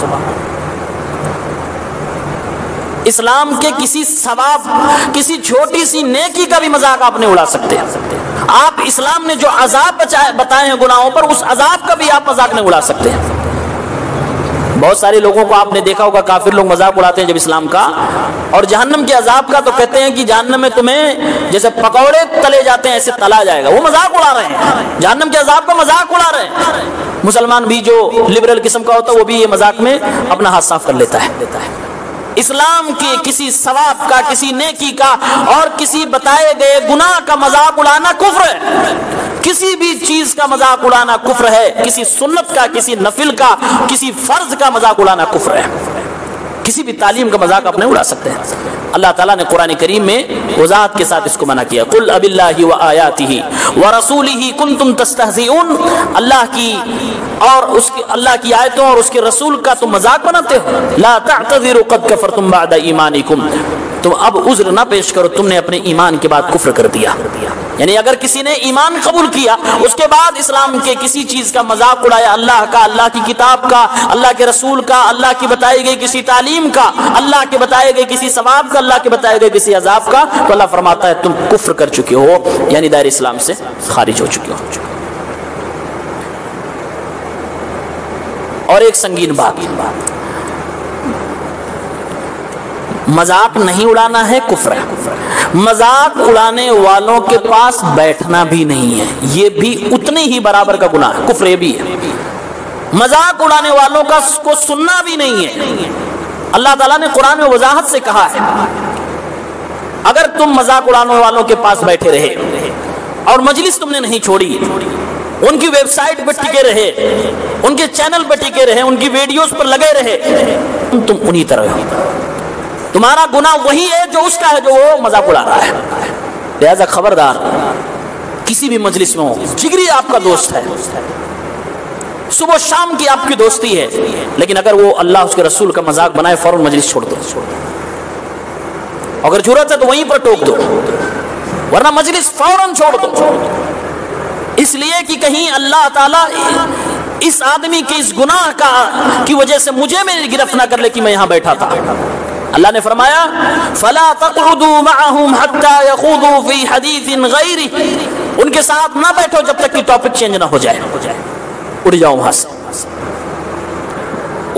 اسلام کے کسی ثواب، کسی چھوٹی سی نیکی کا بھی مذاق آپ نہیں اڑا سکتے. آپ اسلام نے جو عذاب بتائے ہیں گناہوں پر، اس عذاب کا بھی آپ مذاق نہیں اڑا سکتے. بہت سارے لوگوں کو آپ نے دیکھا ہوگا، کافر لوگ مذاق اڑاتے ہیں جب اسلام کا اور جہنم کے عذاب کا، تو کہتے ہیں کہ جہنم میں تمہیں جیسے پکوڑے تلے جاتے ہیں ایسے تلا جائے گا. وہ مذاق اڑا رہے ہیں، جہنم کے عذاب کا مذاق اڑا رہے ہیں. مسلمان بھی جو لبرل قسم کا ہوتا ہے وہ بھی یہ مذاق میں اپنا ہاتھ صاف کر لیتا ہے. اسلام کے کسی ثواب کا، کسی نیکی کا اور کسی بتائے گئے گناہ کا مذاق اڑانا کفر ہے. کسی بھی چیز کا مذاق اڑانا کفر ہے. کسی سنت کا، کسی نفل کا، کسی فرض کا مذاق اڑانا کفر ہے. کسی بھی تعلیم کا مذاق آپ نہیں اڑا سکتے ہیں. اللہ تعالیٰ نے قرآن کریم میں وضاحت کے ساتھ اس کو منع کیا. قل اب اللہ وآیاتہ ورسولہ کنتم تستہزئون. اللہ کی اور اس کی، اللہ کی آیتوں اور اس کے رسول کا تم مذاق بناتے ہو. لا تعتذروا قد کفرتم بعد ایمانکم. تم اب عذر نہ پیش کرو، تم نے اپنے ایمان کے بعد کفر کر دیا. یعنی اگر کسی نے ایمان قبول کیا، اس کے بعد اسلام کے کسی چیز کا مذاق اڑایا، اللہ کا، اللہ کی کتاب کا، اللہ کے رسول کا، اللہ کی بتائی گئی کسی تعلیم کا، اللہ کے بتائے گئے کسی ثواب کا، اللہ کے بتائے گئے کسی عذاب کا، تو اللہ فرماتا ہے تم کفر کر چکے ہو، یعنی دائرہ اسلام سے خارج ہو چکے ہو. اور ایک سنگین بات، مذاق نہیں اڑانا ہے، کفر ہے. مذاق اڑانے والوں کے پاس بیٹھنا بھی نہیں ہے، یہ بھی اتنے ہی برابر کا گناہ ہے، کفر بھی ہے. مذاق اڑانے والوں کا کو سننا بھی نہیں ہے. اللہ تعالیٰ نے قرآن میں وضاحت سے کہا ہے، اگر تم مذاق اڑانے والوں کے پاس بیٹھے رہے اور مجلس تم نے نہیں چھوڑی، ان کی ویب سائٹ پر ٹکے رہے، ان کے چینل پر ٹکے رہے، ان کی ویڈیوز پر لگے رہے، تم انہی طرح ہو. تمہارا گناہ وہی ہے جو اس کا ہے جو وہ مذاق اڑا رہا ہے. لہذا خبردار، کسی بھی مجلس میں ہو، جگری آپ کا دوست ہے، صبح شام کی آپ کی دوستی ہے، لیکن اگر وہ اللہ اس کے رسول کا مذاق بنائے، فوراً مجلس چھوڑ دو. اگر ضرورت ہے تو وہیں پر ٹوک دو، ورنہ مجلس فوراً چھوڑ دو. اس لیے کہ کہیں اللہ تعالیٰ اس آدمی کے اس گناہ کی وجہ سے مجھے میری گرفت نہ کر لے کہ میں یہاں بیٹھا تھا. اللہ نے فرمایا فَلَا تَقْعُدُوا مَعَهُمْ حَتَّى يَخُوضُوا فِي حَدِيثٍ غَيْرِهِ. ان کے ساتھ نہ بیٹھو جب تک کہ ٹاپک چینج نہ ہو جائے. اٹھ جاؤ وہاں سے.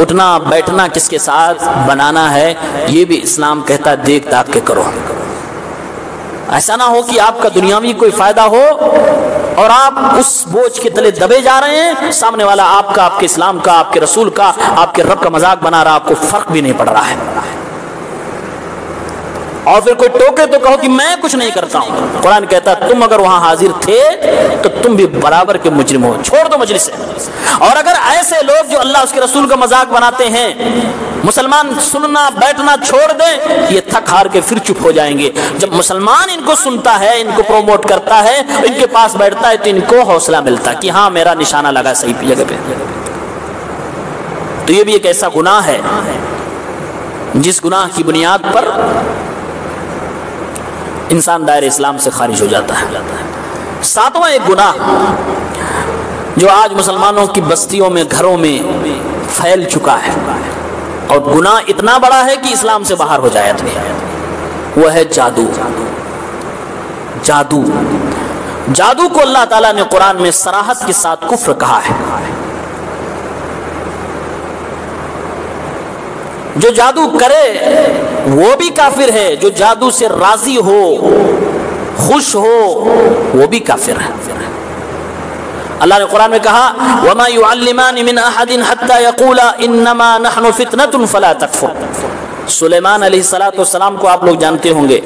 اٹھنا بیٹھنا کس کے ساتھ بنانا ہے، یہ بھی اسلام کہتا ہے دیکھ داکھ کے کرو. ایسا نہ ہو کہ آپ کا دنیاوی کوئی فائدہ ہو اور آپ اس بوجھ کے تلے دبے جا رہے ہیں، سامنے والا آپ کا، آپ کے اسلام کا، آپ کے رسول کا، آپ کے رب کا مذاق بنا رہا، آپ کو فرق بھی نہیں پڑ رہا ہے. اور پھر کوئی ٹوکے تو کہو کہ میں کچھ نہیں کرتا ہوں. قرآن کہتا ہے تم اگر وہاں حاضر تھے تو تم بھی برابر کے مجرم ہو، چھوڑ دو مجلس سے. اور اگر ایسے لوگ جو اللہ اس کے رسول کا مذاق بناتے ہیں، مسلمان سننا بیٹھنا چھوڑ دیں، یہ تھک ہار کے پھر چپ ہو جائیں گے. جب مسلمان ان کو سنتا ہے، ان کو پروموٹ کرتا ہے، ان کے پاس بیٹھتا ہے، تو ان کو حوصلہ ملتا ہے کہ ہاں میرا نشانہ لگا صحیح جگہ پہ. تو یہ بھی ایک ایسا گناہ ہے جس گناہ کی بنیاد پر انسان دائرہ اسلام سے خارج ہو جاتا ہے. ساتواں ایک گناہ جو آج مسلمانوں کی بستیوں میں، گھروں میں پھیل چکا ہے اور گناہ اتنا بڑا ہے کہ اسلام سے باہر ہو جائے، وہ ہے جادو. جادو جادو کو اللہ تعالیٰ نے قرآن میں صراحت کے ساتھ کفر کہا ہے. جو جادو کرے وہ بھی کافر ہے، جو جادو سے راضی ہو، خوش ہو، وہ بھی کافر ہے. اللہ نے قرآن میں کہا وَمَا يُعَلِّمَانِ مِنْ أَحَدٍ حَتَّى يَقُولَا إِنَّمَا نَحْنُ فِتْنَةٌ فَلَا تَكْفُرْ. سلیمان علیہ السلام کو آپ لوگ جانتے ہوں گے،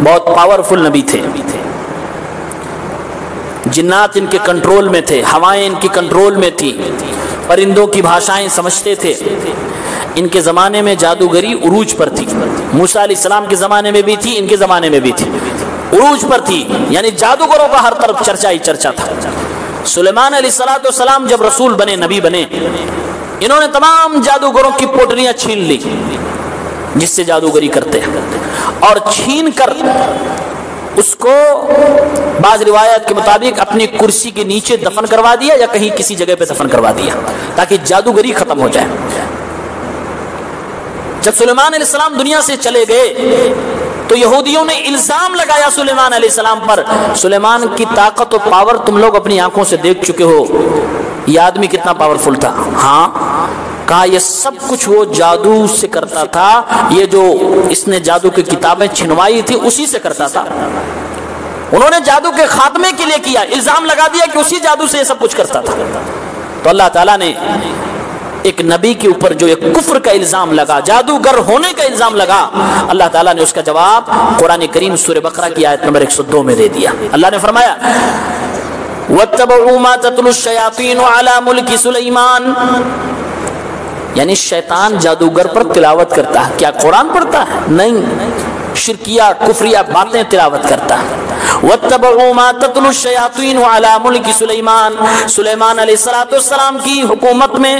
بہت پاورفل نبی تھے. جنات ان کے کنٹرول میں تھے، ہوائیں ان کی کنٹرول میں تھی، پرندوں کی بھاشائیں سمجھتے تھے. ان کے زمانے میں جادوگری عروج پر تھی. موسیٰ علیہ السلام کے زمانے میں بھی تھی، ان کے زمانے میں بھی تھی، عروج پر تھی. یعنی جادوگروں کا ہر طرف چرچا ہی چرچا تھا. سلیمان علیہ السلام جب رسول بنے، نبی بنے، انہوں نے تمام جادوگروں کی پوٹریاں چھین لی جس سے جادوگری کرتے ہیں، اور چھین کر اس کو بعض روایات کے مطابق اپنی کرسی کے نیچے دفن کروا دیا یا کہیں کسی جگہ پہ دفن کروا دیا تاکہ جادوگری ختم ہو جائے۔ جب سلیمان علیہ السلام دنیا سے چلے گئے تو یہودیوں نے الزام لگایا سلیمان علیہ السلام پر، سلیمان کی طاقت و پاور تم لوگ اپنی آنکھوں سے دیکھ چکے ہو، یہ آدمی کتنا پاورفل تھا۔ ہاں، کہا یہ سب کچھ وہ جادو سے کرتا تھا، یہ جو اس نے جادو کی کتابیں چھنوائی تھی اسی سے کرتا تھا، انہوں نے جادو کے خاتمے کے لیے کیا، الزام لگا دیا کہ اسی جادو سے یہ سب کچھ کرتا تھا۔ تو اللہ تعالیٰ نے ایک نبی کے اوپر جو ایک کفر کا الزام لگا، جادوگر ہونے کا الزام لگا، اللہ تعالیٰ نے اس کا جواب قرآن کریم سورہ بقرہ کی آیت نمبر 102 میں دے دیا۔ اللہ نے فرمایا وَاتَّبَعُوا مَا تَتْلُو الشَّيَاطِينُ عَلَى مُلْكِ سُلَيْمَانَ، یعنی شیطان جادوگر پر تلاوت کرتا ہے، کیا قرآن پڑھتا ہے؟ نہیں، شرکیہ کفریہ باتیں تلاوت کرتا ہے۔ وَاتَّبَعُوا مَا تَتْلُو الشَّيَاطِينُ عَلَى مُلْكِ سُلَيْمَانَ، سلیمان علیہ السلام کی حکومت میں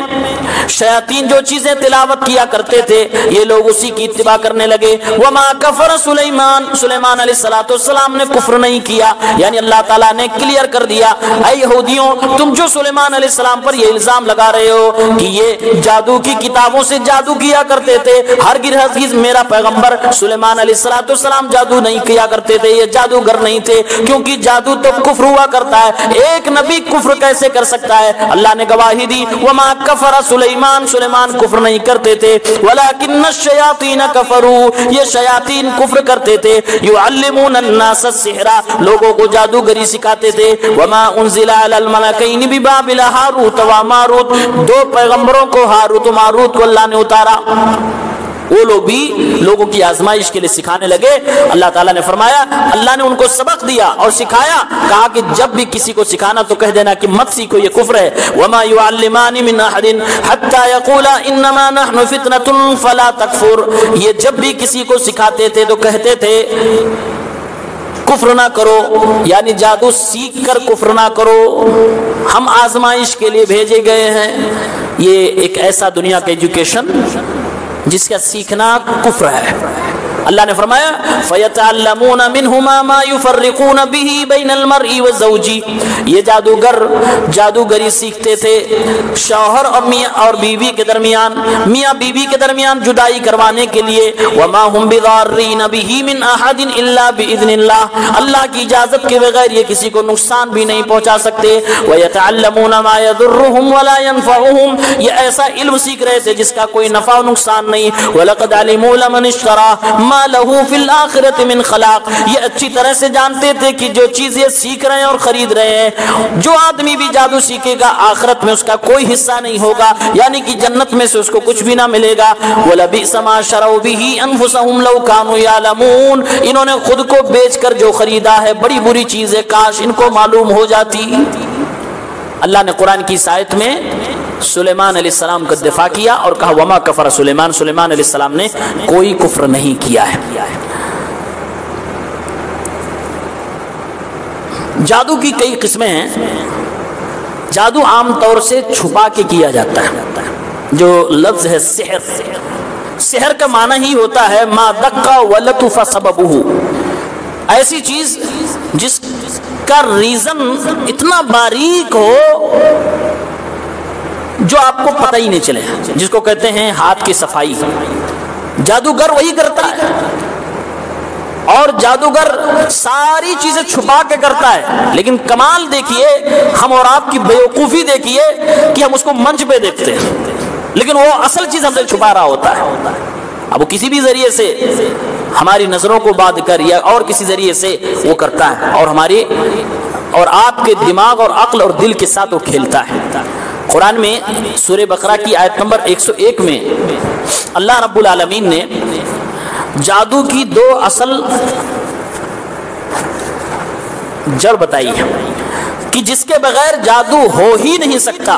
شیاطین جو چیزیں تلاوت کیا کرتے تھے یہ لوگ اسی کی اتباع کرنے لگے۔ وَمَا كَفَرَ سُلَيْمَانَ، سلیمان علیہ السلام نے کفر نہیں کیا، یعنی اللہ تعالیٰ نے کلیئر کر دیا اے یہودیوں تم جو سلیمان علیہ السلام پر یہ الزام لگا رہے ہو کہ یہ جادو کی کتابوں سے جادو کیا کرتے تھے، ہرگز میرا پیغمبر سلیمان علیہ السلام جادو نہیں کیا کرتے تھے، یہ جادوگر نہیں تھے، کیونکہ جادو تو کفر ہوا کرتا ہے، ایک نبی کفر کیسے کر سکتا ہے؟ اللہ نے گواہی دی وما کفر سلیمان کفر نہیں کرتے تھے، ولکن الشیاطین کفروا، یہ شیاطین کفر کرتے تھے، یعلمون الناس السحر، لوگوں کو جادوگری سکھاتے تھے۔ وما انزل علی الملکین ببابل ہاروت و ماروت، دو پیغمبروں کو ہاروت و ماروت کو اللہ نے اتارا، وہ لوگ بھی لوگوں کی آزمائش کے لیے سکھانے لگے۔ اللہ تعالیٰ نے فرمایا اللہ نے ان کو سبق دیا اور سکھایا، کہا کہ جب بھی کسی کو سکھانا تو کہہ دینا کہ مت سیکھو یہ کفر ہے۔ وما يعلمان من احد حتى يقولا انما نحن فتنة فلا تكفر، یہ جب بھی کسی کو سکھاتے تھے تو کہتے تھے کفر نہ کرو، یعنی جادو سیکھ کر کفر نہ کرو، ہم آزمائش کے لیے بھیجے گئے ہیں۔ یہ ایک ایسا دنیا کا ایجوکیشن جس کا سیکھنا کفر ہے۔ اللہ نے فرمایا فَيَتَعَلَّمُونَ مِنْهُمَا مَا يُفَرِّقُونَ بِهِ بَيْنَ الْمَرْءِ وَالزَّوْجِ، یہ جادوگر جادوگری سیکھتے تھے شوہر اور میاں اور بیوی کے درمیان، میاں بیوی کے درمیان جدائی کروانے کے لیے۔ وَمَا هُمْ بِضَارِّينَ بِهِ مِنْ أَحَدٍ إِلَّا بِإِذْنِ اللَّهِ، اللہ کی اجازت کے بغیر یہ کسی کو نقصان بھی نہیں پہنچا سکتے۔ وَيَتَعَلَّمُونَ مَا يَضُرُّهُمْ وَلَا يَنفَعُهُمْ، یہ ایسا علم سیکھ رہے تھے جس کا کوئی نفع و نقصان نہیں۔ وَلَقَدْ عَلِمُوا لَمَنِ اشْتَرَاهُ مَا لَهُ فِي الْآخِرَةِ مِنْ خَلَاقٍ، یہ اچھی طرح سے جانتے تھے کہ جو چیز یہ سیکھ رہے ہیں اور خرید رہے ہیں، جو آدمی بھی جادو سیکھے گا آخرت میں اس کا کوئی حصہ نہیں ہوگا، یعنی کہ جنت میں سے اس کو کچھ بھی نہ ملے گا۔ وَلَبِئْسَ مَا شَرَوْا بِهِ أَنفُسَهُمْ لَوْ كَانُوا يَعْلَمُونَ، انہوں نے خود کو بیچ کر جو خریدا ہے بڑی بری چیز ہے، کاش ان کو معلوم ہو جاتی۔ اللہ نے قرآن کی اس آیت میں سلیمان علیہ السلام کا دفاع کیا اور کہا وما کفر سلیمان علیہ السلام نے کوئی کفر نہیں کیا ہے۔ جادو کی کئی قسمیں ہیں۔ جادو عام طور سے چھپا کے کیا جاتا ہے، جو لفظ ہے سحر، سحر کا معنی ہی ہوتا ہے ما دق ولطف سببہ، ایسی چیز جس کا ریزن اتنا باریک ہو جو آپ کو پتہ ہی نہیں چلے، جس کو کہتے ہیں ہاتھ کی صفائی، جادوگر وہی کرتا ہے۔ اور جادوگر ساری چیزیں چھپا کے کرتا ہے، لیکن کمال دیکھیے، ہم اور آپ کی بیوقوفی دیکھیے کہ ہم اس کو منچ پہ دیکھتے ہیں لیکن وہ اصل چیز ہم سے چھپا رہا ہوتا ہے۔ اب وہ کسی بھی ذریعے سے ہماری نظروں کو باندھ کر یا اور کسی ذریعے سے وہ کرتا ہے، اور ہماری اور آپ کے دماغ اور عقل اور دل کے ساتھ وہ کھیلتا ہے۔ قرآن میں سورہ بقرہ کی آیت نمبر 101 میں اللہ رب العالمین نے جادو کی دو اصل جڑ بتائی ہے کہ جس کے بغیر جادو ہو ہی نہیں سکتا۔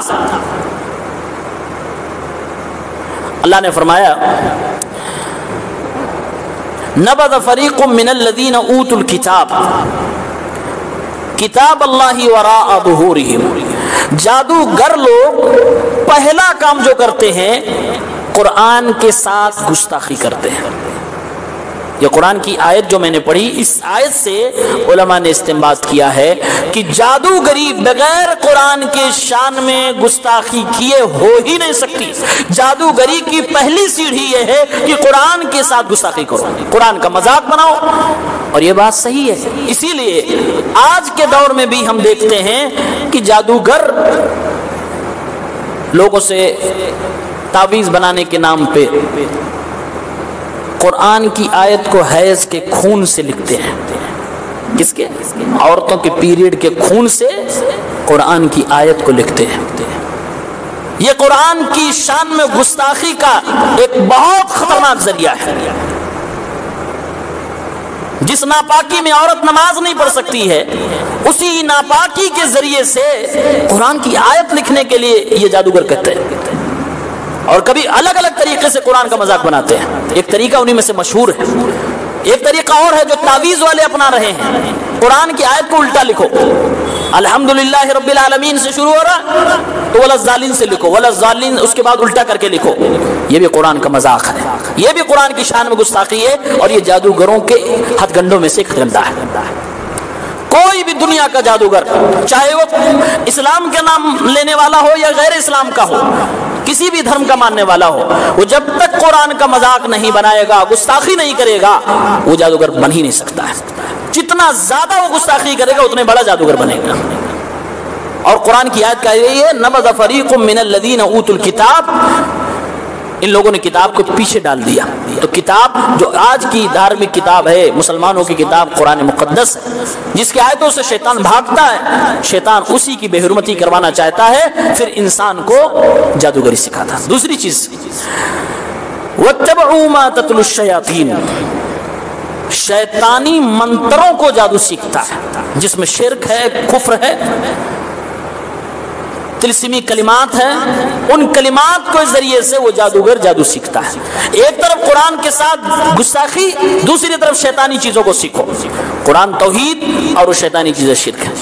اللہ نے فرمایا نبذ فریق من الذین اوتوا الکتاب کتاب اللہ وراء ظہورہم، جادوگر لوگ پہلا کام جو کرتے ہیں قرآن کے ساتھ گستاخی کرتے ہیں۔ یہ قرآن کی آیت جو میں نے پڑھی، اس آیت سے علماء نے استنباط کیا ہے کہ جادوگری بغیر قرآن کے شان میں گستاخی کیے ہو ہی نہیں سکتی۔ جادوگری کی پہلی سیڑھی یہ ہے کہ قرآن کے ساتھ گستاخی کرو، قرآن کا مذاق بناؤ، اور یہ بات صحیح ہے۔ اسی لیے آج کے دور میں بھی ہم دیکھتے ہیں کہ جادوگر لوگوں سے تعویذ بنانے کے نام پہ قرآن کی آیت کو حیض کے خون سے لکھتے ہیں۔ کس کے؟ عورتوں کے پیریڈ کے خون سے قرآن کی آیت کو لکھتے ہیں۔ یہ قرآن کی شان میں گستاخی کا ایک بہت خطرناک ذریعہ ہے۔ جس ناپاکی میں عورت نماز نہیں پڑھ سکتی ہے، اسی ناپاکی کے ذریعے سے قرآن کی آیت لکھنے کے لیے یہ جادوگر کہتے ہیں، اور کبھی الگ الگ طریقے سے قرآن کا مذاق بناتے ہیں۔ ایک طریقہ انہی میں سے مشہور ہے، ایک طریقہ اور ہے جو تعویذ والے اپنا رہے ہیں، قرآن کی آیت کو الٹا لکھو، الحمدللہ رب العالمین سے شروع ہو رہا تو وللضالین سے لکھو، وللضالین اس کے بعد الٹا کر کے لکھو۔ یہ بھی قرآن کا مذاق ہے، یہ بھی قرآن کی شان میں گستاخی ہے، اور یہ جادوگروں کے ہتھ گنڈوں میں سے ایک گنڈا ہے۔ کوئی بھی دنیا کا جادوگر، چاہے وہ اسلام کے نام لینے والا ہو یا غیر اسلام کا ہو، کسی بھی دھرم کا ماننے والا ہو، وہ جب تک قرآن کا مذاق نہیں بنائے گا، گستاخی نہیں کرے گا، وہ جادوگر بن ہی نہیں سکتا ہے۔ جتنا زیادہ وہ گستاخی کرے گا اتنے بڑا جادوگر بنے گا۔ اور قرآن کی آیت کہہ رہی ہے نبذ فریق من الذین اوتوا الکتاب، ان لوگوں نے کتاب کو پیچھے ڈال دیا۔ تو کتاب جو آج کی دھارمک کتاب ہے، مسلمانوں کی کتاب قرآن مقدس ہے، جس کی آیتوں سے شیطان بھاگتا ہے، شیطان اسی کی بے حرمتی کروانا چاہتا ہے، پھر انسان کو جادوگری سکھاتا ہے۔ دوسری چیز وَاتَّبَعُوا مَا تَتْلُو الشَّيَاطِينُ، شیطانی منتروں کو جادو سیکھتا ہے، جس میں شرک ہے، کفر ہے، تلسمی کلمات ہیں، ان کلمات کے ذریعے سے وہ جادوگر جادو سیکھتا ہے۔ ایک طرف قرآن کے ساتھ گستاخی، دوسری طرف شیطانی چیزوں کو سیکھو۔ قرآن توحید اور وہ شیطانی چیزیں شرک ہے،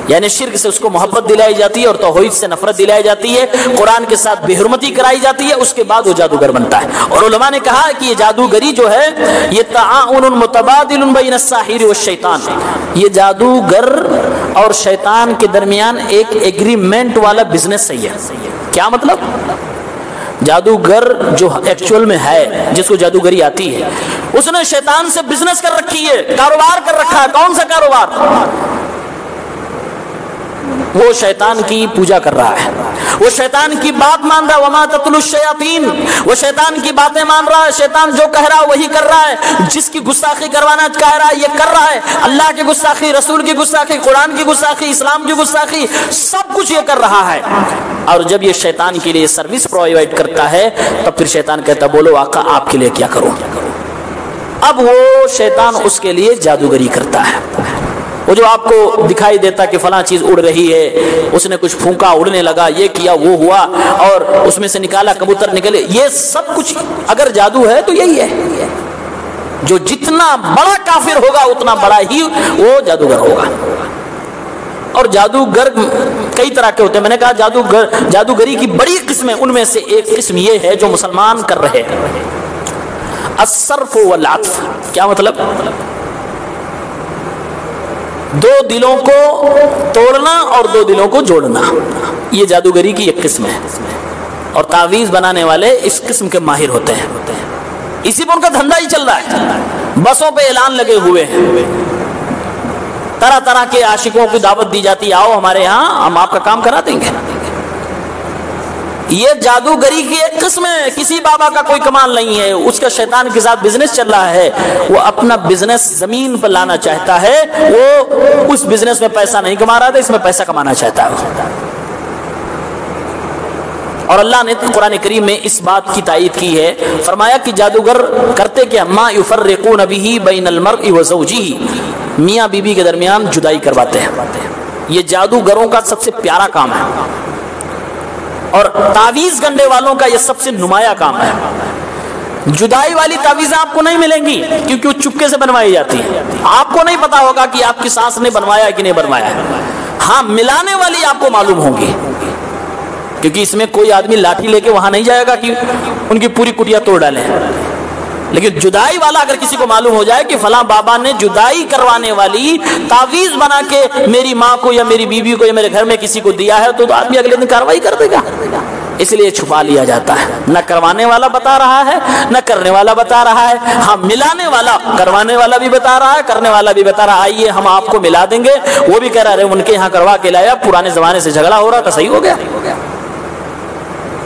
یعنی شرک سے اس کو محبت دلائی جاتی ہے اور توحید سے نفرت دلائی جاتی ہے، قرآن کے ساتھ بے حرمتی کرائی جاتی ہے، اس کے بعد وہ جادوگر بنتا ہے۔ اور علماء نے کہا کہ یہ جادوگری جو ہے یہ تعاون متبادل بین الساحر والشیطان، یہ جادوگر اور شیطان کے درمیان ایک ایگریمنٹ والا بزنس ہے۔ کیا مطلب؟ جادوگر جو ایکچول میں ہے، جس کو جادوگری آتی ہے، اس نے شیطان سے بزنس کر رکھی ہے، کاروبار کر رکھا ہے۔ کون سا کاروبار؟ وہ شیطان کی پوجا کر رہا ہے، وہ شیطان کی بات مان رہا ہے، وما تتلو الشیاطین، وہ شیطان کی باتیں مان رہا ہے، شیطان جو کہہ رہا ہے وہی کر رہا ہے، جس کی گستاخی کروانا کہہ رہا ہے یہ کر رہا ہے، اللہ کی گستاخی، رسول کی گستاخی، قرآن کی گستاخی، اسلام کی گستاخی، سب کچھ یہ کر رہا ہے۔ اور جب یہ شیطان کے لیے سروس پرووائڈ کرتا ہے تب پھر شیطان کہتا ہے بولو آقا آپ کے لیے کیا کروں؟ اب وہ شیطان اس کے لیے جادوگری کرتا ہے۔ وہ جو آپ کو دکھائی دیتا کہ فلاں چیز اڑ رہی ہے، اس نے کچھ پھونکا اڑنے لگا، یہ کیا وہ ہوا، اور اس میں سے نکالا کبوتر نکلے، یہ سب کچھ اگر جادو ہے تو یہی ہے۔ جو جتنا بڑا کافر ہوگا اتنا بڑا ہی وہ جادوگر ہوگا۔ اور جادوگر کئی طرح کے ہوتے ہیں، میں نے کہا جادوگری کی بڑی قسمیں، ان میں سے ایک قسم یہ ہے جو مسلمان کر رہے ہیں، الصرف والعطف۔ کیا مطلب؟ دو دلوں کو توڑنا اور دو دلوں کو جوڑنا، یہ جادوگری کی ایک قسم ہے، اور تعویذ بنانے والے اس قسم کے ماہر ہوتے ہیں، اسی پر ان کا دھندا ہی چل رہا ہے۔ بسوں پہ اعلان لگے ہوئے ہیں، طرح طرح کے عاشقوں کی دعوت دی جاتی ہے، آؤ ہمارے ہاں ہم آپ کا کام کرا دیں گے۔ یہ جادوگری کی ایک قسم ہے، کسی بابا کا کوئی کمال نہیں ہے، اس کا شیطان کے ساتھ بزنس چل رہا ہے، وہ اپنا بزنس زمین پر لانا چاہتا ہے، وہ اس بزنس میں پیسہ نہیں کما رہا تھا، اس میں پیسہ کمانا چاہتا ہے۔ اور اللہ نے قرآن کریم میں اس بات کی تائید کی ہے، فرمایا کہ جادوگر کرتے کہ ما یفرقون به بین المرء وزوجہ، میاں بیوی کے درمیان جدائی کرواتے ہیں۔ یہ جادوگروں کا سب سے پیارا کام ہے، اور تعویذ گنڈے والوں کا یہ سب سے نمایاں کام ہے۔ جدائی والی تعویذیں آپ کو نہیں ملیں گی کیونکہ وہ چپکے سے بنوائی جاتی ہے، آپ کو نہیں پتا ہوگا کہ آپ کی ساس نے بنوایا کہ نہیں بنوایا۔ ہاں ملانے والی آپ کو معلوم ہوگی، کیونکہ اس میں کوئی آدمی لاٹھی لے کے وہاں نہیں جائے گا کہ ان کی پوری کٹیا توڑ ڈالیں۔ لیکن جدائی والا اگر کسی کو معلوم ہو جائے کہ فلاں بابا نے جدائی کروانے والی تعویذ بنا کے میری ماں کو یا میری بیوی کو یا میرے گھر میں کسی کو دیا ہے تو آدمی اگلے دن کارروائی کر دے گا. اس لیے چھپا لیا جاتا ہے. نہ کروانے والا بتا رہا ہے نہ کرنے والا بتا رہا ہے. ہاں ملانے والا, کروانے والا بھی بتا رہا ہے, کرنے والا بھی بتا رہا ہے آئیے ہم آپ کو ملا دیں گے. وہ بھی کہہ رہا ہے ان کے یہاں کروا کے لایا, پرانے زمانے سے جھگڑا ہو رہا تھا, صحیح ہو گیا.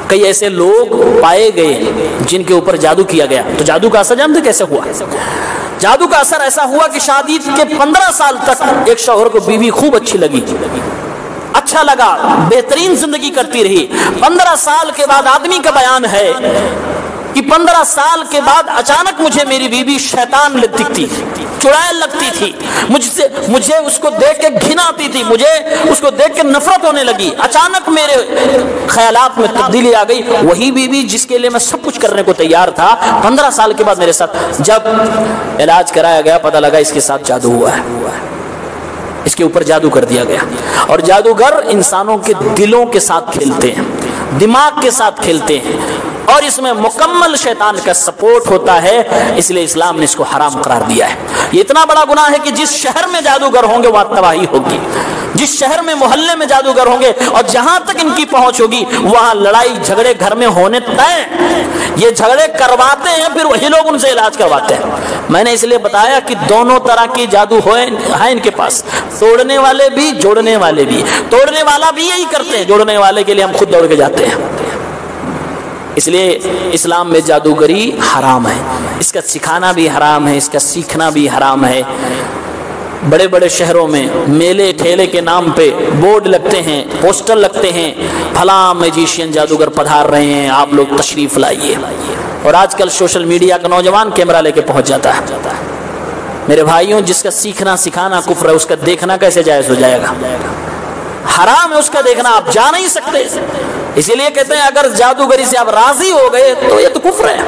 کئی ایسے لوگ پائے گئے جن کے اوپر جادو کیا گیا. تو جادو کا اثر جانتے کیسے ہوا؟ جادو کا اثر ایسا ہوا کہ شادی کے 15 سال تک ایک شوہر کو بیوی خوب اچھی لگی, اچھا لگا, بہترین زندگی کرتی رہی. 15 سال کے بعد آدمی کا بیان ہے کہ 15 سال کے بعد اچانک مجھے میری بیوی شیطان دکھتی, چڑیل لگتی تھی, مجھے اس کو دیکھ کے گھن آتی تھی, مجھے اس کو دیکھ کے نفرت ہونے لگی. اچانک میرے خیالات میں تبدیلی آ گئی. وہی بیوی جس کے لیے میں سب کچھ کرنے کو تیار تھا, 15 سال کے بعد میرے ساتھ جب علاج کرایا گیا پتہ لگا اس کے ساتھ جادو ہوا ہے, اس کے اوپر جادو کر دیا گیا. اور جادوگر انسانوں کے دلوں کے ساتھ کھیلتے ہیں, دماغ کے ساتھ کھیلتے ہیں, اور اس میں مکمل شیطان کا سپورٹ ہوتا ہے. اس لیے اسلام نے اس کو حرام قرار دیا ہے. یہ اتنا بڑا گناہ ہے کہ جس شہر میں جادوگر ہوں گے وہاں تباہی ہوگی. جس شہر میں محلے میں جادوگر ہوں گے اور جہاں تک ان کی پہنچ ہوگی وہاں لڑائی جھگڑے گھر میں ہونے طے. یہ جھگڑے کرواتے ہیں پھر وہی لوگ ان سے علاج کرواتے ہیں. میں نے اس لیے بتایا کہ دونوں طرح کی جادو ہیں ان کے پاس, توڑنے والے بھی جوڑنے والے بھی. توڑنے والا بھی یہی کرتے ہیں, جوڑنے والے کے لیے ہم خود دوڑ کے جاتے ہیں. اس لیے اسلام میں جادوگری حرام ہے, اس کا سکھانا بھی حرام ہے, اس کا سیکھنا بھی حرام ہے. بڑے بڑے شہروں میں میلے ٹھیلے کے نام پہ بورڈ لگتے ہیں, پوسٹر لگتے ہیں, فلاں میجیشین جادوگر پدھار رہے ہیں, آپ لوگ تشریف لائیے. اور آج کل سوشل میڈیا کا نوجوان کیمرہ لے کے پہنچ جاتا ہے. میرے بھائیوں, جس کا سیکھنا سکھانا کفر ہے اس کا دیکھنا کیسے جائز ہو جائے گا؟ حرام ہے اس کا دیکھنا, آپ جا نہیں سکتے. اسی لیے کہتے ہیں اگر جادوگری سے آپ راضی ہو گئے تو یہ تو کفر ہے.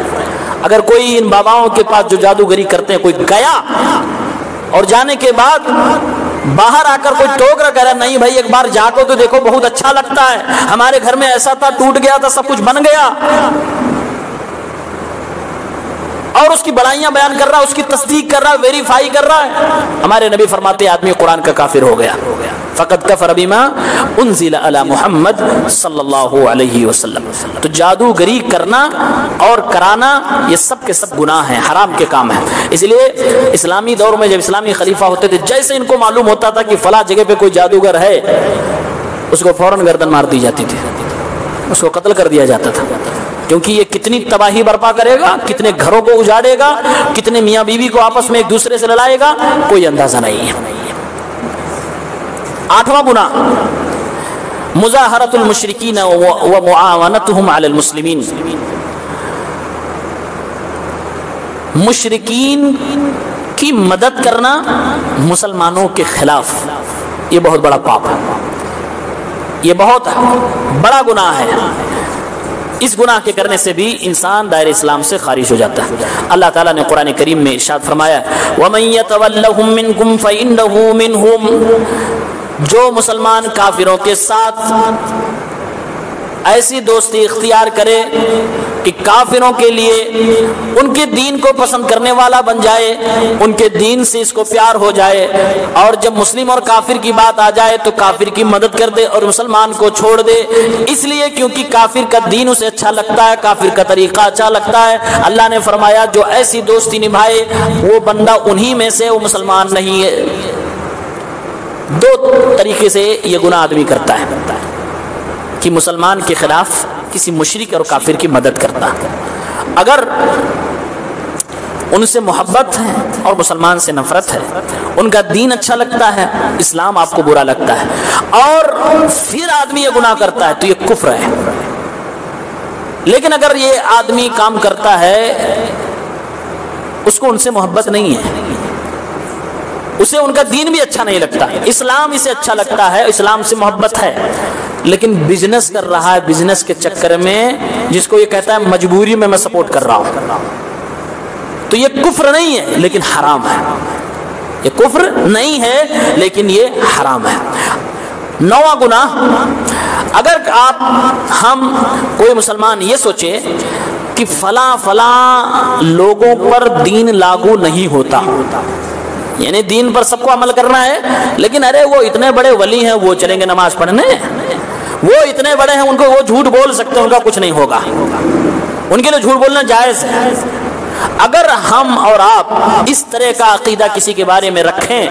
اگر کوئی ان باباؤں کے پاس جو جادوگری کرتے ہیں کوئی گیا اور جانے کے بعد باہر آ کر کوئی ٹوک رہا, کہہ رہا نہیں بھائی ایک بار جا کو تو دیکھو بہت اچھا لگتا ہے, ہمارے گھر میں ایسا تھا ٹوٹ گیا تھا سب کچھ بن گیا, اور اس کی بڑائیاں بیان کر رہا, اس کی تصدیق کر رہا, ویریفائی کر رہا ہے. ہمارے نبی فرماتے آدمی قرآن کا کافر ہو گیا. فقط کفر بما انزل علی محمد صلی اللہ علیہ وسلم. تو جادوگری کرنا اور کرانا یہ سب کے سب گناہ ہیں, حرام کے کام ہیں. اس لیے اسلامی دور میں جب اسلامی خلیفہ ہوتے تھے, جیسے ان کو معلوم ہوتا تھا کہ فلاں جگہ پہ کوئی جادوگر ہے, اس کو فوراً گردن مار دی جاتی تھی, اس کو قتل کر دیا جاتا تھا. کیونکہ یہ کتنی تباہی برپا کرے گا, کتنے گھروں کو اجاڑے گا, کتنے میاں بیوی کو آپس میں ایک دوسرے سے لڑائے گا, کوئی اندازہ نہیں ہے. 8واں گناہ مظاہرۃ المشرکین ومعاونتهم علی المسلمین. مشرکین کی مدد کرنا مسلمانوں کے خلاف, یہ بہت بڑا پاپ ہے, یہ بہت بڑا گناہ ہے. اس گناہ کے کرنے سے بھی انسان دائرہ اسلام سے خارج ہو جاتا ہے. اللہ تعالیٰ نے قرآن کریم میں ارشاد فرمایا وَمَن يَتَوَلَّهُم مِّنكُمْ فَإِنَّهُ مِنْهُمْ. جو مسلمان کافروں کے ساتھ ایسی دوستی اختیار کرے کہ کافروں کے لیے ان کے دین کو پسند کرنے والا بن جائے, ان کے دین سے اس کو پیار ہو جائے, اور جب مسلم اور کافر کی بات آ جائے تو کافر کی مدد کر دے اور مسلمان کو چھوڑ دے, اس لیے کیونکہ کافر کا دین اسے اچھا لگتا ہے, کافر کا طریقہ اچھا لگتا ہے. اللہ نے فرمایا جو ایسی دوستی نبھائے وہ بندہ انہی میں سے, وہ مسلمان نہیں ہے. 2 طریقے سے یہ گناہ آدمی کرتا ہے کہ مسلمان کے خلاف کسی مشرک اور کافر کی مدد کرتا. اگر ان سے محبت ہے اور مسلمان سے نفرت ہے, ان کا دین اچھا لگتا ہے, اسلام آپ کو برا لگتا ہے, اور پھر آدمی یہ گناہ کرتا ہے تو یہ کفر ہے. لیکن اگر یہ آدمی کام کرتا ہے اس کو ان سے محبت نہیں ہے, اسے ان کا دین بھی اچھا نہیں لگتا, اسلام اسے اچھا لگتا ہے, اسلام سے محبت ہے, لیکن بزنس کر رہا ہے, بزنس کے چکر میں جس کو یہ کہتا ہے مجبوری میں سپورٹ کر رہا ہوں, تو یہ کفر نہیں ہے لیکن حرام ہے. یہ کفر نہیں ہے لیکن یہ حرام ہے. 9واں گناہ, اگر ہم کوئی مسلمان یہ سوچے کہ فلاں لوگوں پر دین لاگو نہیں ہوتا، یعنی دین پر سب کو عمل کرنا ہے، لیکن ارے وہ اتنے بڑے ولی ہیں وہ چلیں گے نماز پڑھنے، وہ اتنے بڑے ہیں ان کو وہ جھوٹ بول سکتے ہیں، ان کا کچھ نہیں ہوگا، ان کے لیے جھوٹ بولنا جائز ہے۔ اگر ہم اور آپ اس طرح کا عقیدہ کسی کے بارے میں رکھیں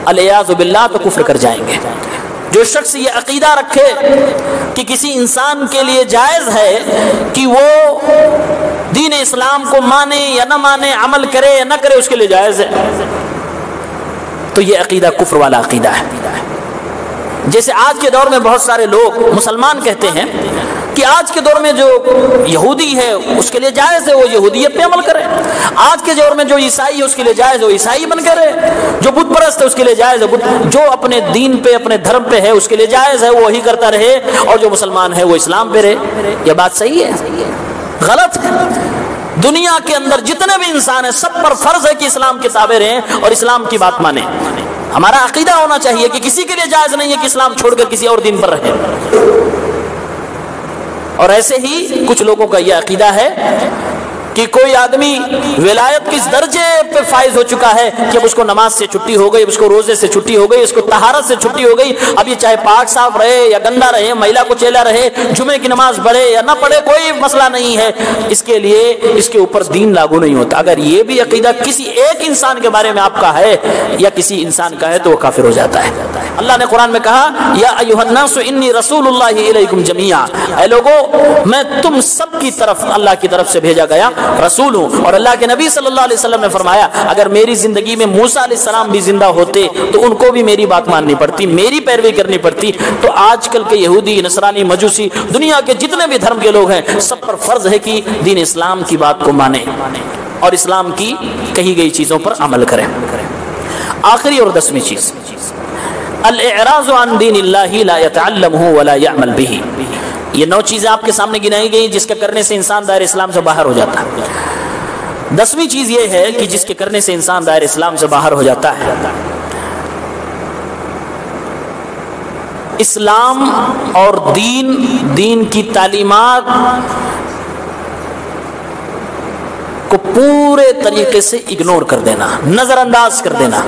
الیاذ باللہ تو کفر کر جائیں گے۔ جو شخص یہ عقیدہ رکھے کہ کسی انسان کے لیے جائز ہے کہ وہ دین اسلام کو مانے یا نہ مانے، عمل کرے یا نہ کرے، اس کے لیے جائز ہے، تو یہ عقیدہ کفر والا عقیدہ ہے۔ جیسے آج کے دور میں بہت سارے لوگ مسلمان کہتے ہیں کہ آج کے دور میں جو یہودی ہے اس کے لیے جائز ہے وہ یہودیت پہ عمل کرے، آج کے دور میں جو عیسائی ہے اس کے لیے جائز ہے وہ عیسائی بن کے رہے، جو بت پرست ہے اس کے لیے جائز ہے جو اپنے دین پہ اپنے دھرم پہ ہے اس کے لیے جائز ہے وہی کرتا رہے، اور جو مسلمان ہے وہ اسلام پہ رہے۔ یہ بات صحیح ہے؟ غلط ہے۔ دنیا کے اندر جتنے بھی انسان ہیں سب پر فرض ہے کہ اسلام کے تابع رہیں اور اسلام کی بات مانیں۔ ہمارا عقیدہ ہونا چاہیے کہ کسی کے لیے جائز نہیں ہے کہ اسلام چھوڑ کر کسی اور دین پر رہے، اور ایسے ہی کچھ لوگوں کا یہ عقیدہ ہے کہ کوئی آدمی ولایت کس درجے پہ فائز ہو چکا ہے کہ اب اس کو نماز سے چھٹی ہو گئی، اس کو روزے سے چھٹی ہو گئی، اس کو طہارت سے چھٹی ہو گئی، اب یہ چاہے پاک صاف رہے یا گندا رہے، میلا کو چیلا رہے، جمعے کی نماز پڑھے یا نہ پڑھے، کوئی مسئلہ نہیں ہے، اس کے لیے اس کے اوپر دین لاگو نہیں ہوتا۔ اگر یہ بھی عقیدہ کسی ایک انسان کے بارے میں آپ کا ہے یا کسی انسان کا ہے تو وہ کافر ہو جاتا ہے۔ اللہ نے قرآن میں کہا یا ایھا الناس انی رسول اللہ الیکم جمیعا، اے لوگو میں تم سب کی طرف اللہ کی طرف سے بھیجا گیا رسول ہوں۔ اور اللہ کے نبی صلی اللہ علیہ وسلم نے فرمایا اگر میری زندگی میں موسیٰ علیہ السلام بھی زندہ ہوتے تو ان کو بھی میری بات ماننی پڑتی، میری پیروی کرنی پڑتی۔ تو آج کل کے یہودی، نصرانی، مجوسی، دنیا کے جتنے بھی دھرم کے لوگ ہیں سب پر فرض ہے کہ دین اسلام کی بات کو مانیں اور اسلام کی کہی گئی چیزوں پر عمل کریں۔ آخری اور 10ویں چیز الاعراض عن دین اللہ لا يتعلمه ولا يعمل به۔ یہ 9 چیزیں آپ کے سامنے گنائی گئی جس کے کرنے سے انسان دائرہ اسلام سے باہر ہو جاتا ہے۔ 10ویں چیز یہ ہے کہ جس کے کرنے سے انسان دائرہ اسلام سے باہر ہو جاتا ہے، اسلام اور دین کی تعلیمات کو پورے طریقے سے اگنور کر دینا، نظر انداز کر دینا۔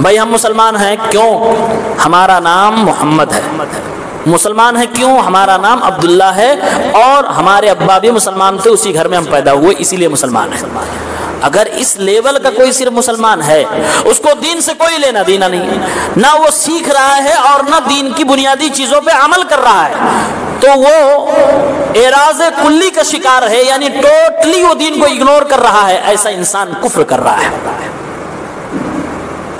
بھائی ہم مسلمان ہیں، کیوں؟ ہمارا نام محمد ہے۔ مسلمان ہیں کیوں؟ ہمارا نام عبداللہ ہے، اور ہمارے ابا بھی مسلمان تھے، اسی گھر میں ہم پیدا ہوئے، اسی لیے مسلمان ہیں۔ اگر اس لیول کا کوئی صرف مسلمان ہے، اس کو دین سے کوئی لینا دینا نہیں، نہ وہ سیکھ رہا ہے اور نہ دین کی بنیادی چیزوں پہ عمل کر رہا ہے، تو وہ اعراض کلی کا شکار ہے، یعنی ٹوٹلی وہ دین کو اگنور کر رہا ہے۔ ایسا انسان کفر کر رہا ہے،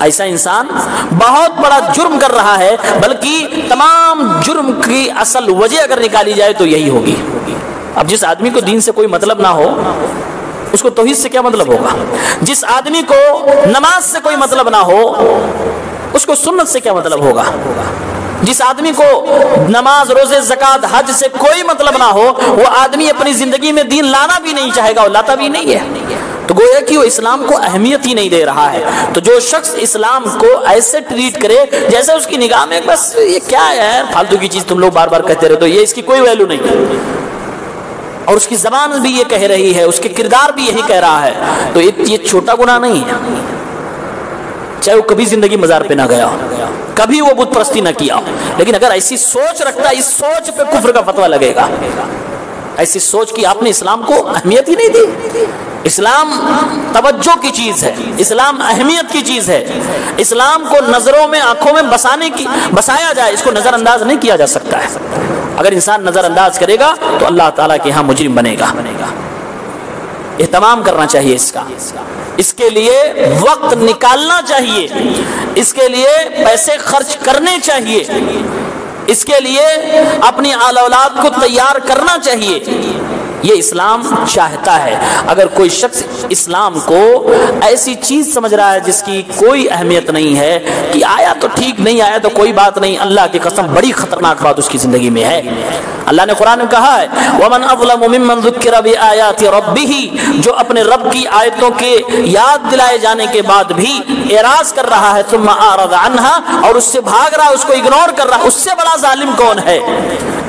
ایسا انسان بہت بڑا جرم کر رہا ہے، بلکہ تمام جرم کی اصل وجہ اگر نکالی جائے تو یہی ہوگی۔ اب جس آدمی کو دین سے کوئی مطلب نہ ہو اس کو توحید سے کیا مطلب ہوگا؟ جس آدمی کو نماز سے کوئی مطلب نہ ہو اس کو سنت سے کیا مطلب ہوگا؟ جس آدمی کو نماز، روزے، زکوٰۃ، حج سے کوئی مطلب نہ ہو وہ آدمی اپنی زندگی میں دین لانا بھی نہیں چاہے گا، اور لاتا بھی نہیں ہے، تو گویا کہ وہ اسلام کو اہمیت ہی نہیں دے رہا ہے۔ تو جو شخص اسلام کو ایسے ٹریٹ کرے جیسے اس کی نگاہ میں بس یہ کیا ہے فالتو کی چیز، تم لوگ بار بار کہتے رہتے ہو، یہ اس کی کوئی ویلیو نہیں، اور اس کی زبان بھی یہ کہہ رہی ہے، اس کے کردار بھی یہی کہہ رہا ہے، تو یہ چھوٹا گناہ نہیں ہے، چاہے وہ کبھی زندگی مزار پہ نہ گیا ہو، کبھی وہ بت پرستی نہ کیا ہو، لیکن اگر ایسی سوچ رکھتا ہے اس سوچ پہ کفر کا فتویٰ لگے گا۔ ایسی سوچ کی آپ نے اسلام کو اہمیت ہی نہیں دی۔ اسلام توجہ کی چیز ہے، اسلام اہمیت کی چیز ہے، اسلام کو نظروں میں، آنکھوں میں بسایا جائے، اس کو نظر انداز نہیں کیا جا سکتا ہے۔ اگر انسان نظر انداز کرے گا تو اللہ تعالیٰ کے ہاں مجرم بنے گا۔ اہتمام کرنا چاہیے اس کا، اس کے لیے وقت نکالنا چاہیے، اس کے لیے پیسے خرچ کرنے چاہیے، اس کے لیے اپنی آل اولاد کو تیار کرنا چاہیے۔ یہ اسلام چاہتا ہے۔ اگر کوئی شخص اسلام کو ایسی چیز سمجھ رہا ہے جس کی کوئی اہمیت نہیں ہے کہ آیا تو ٹھیک، نہیں آیا تو کوئی بات نہیں، اللہ کی قسم بڑی خطرناک بات اس کی زندگی میں ہے۔ اللہ نے قرآن میں کہا ہے وَمَنْ أَظْلَمُ مِمَّنْ ذُكِّرَ بِآيَاتِ رَبِّهِ، جو اپنے رب کی آیتوں کے یاد دلائے جانے کے بعد بھی اعراض کر رہا ہے، ثُمَّ أَعْرَضَ عَنْهَا، اور اس سے بھاگ رہا ہے، اس کو اگنور کر رہا ہے، اس سے بڑا ظالم کون ہے؟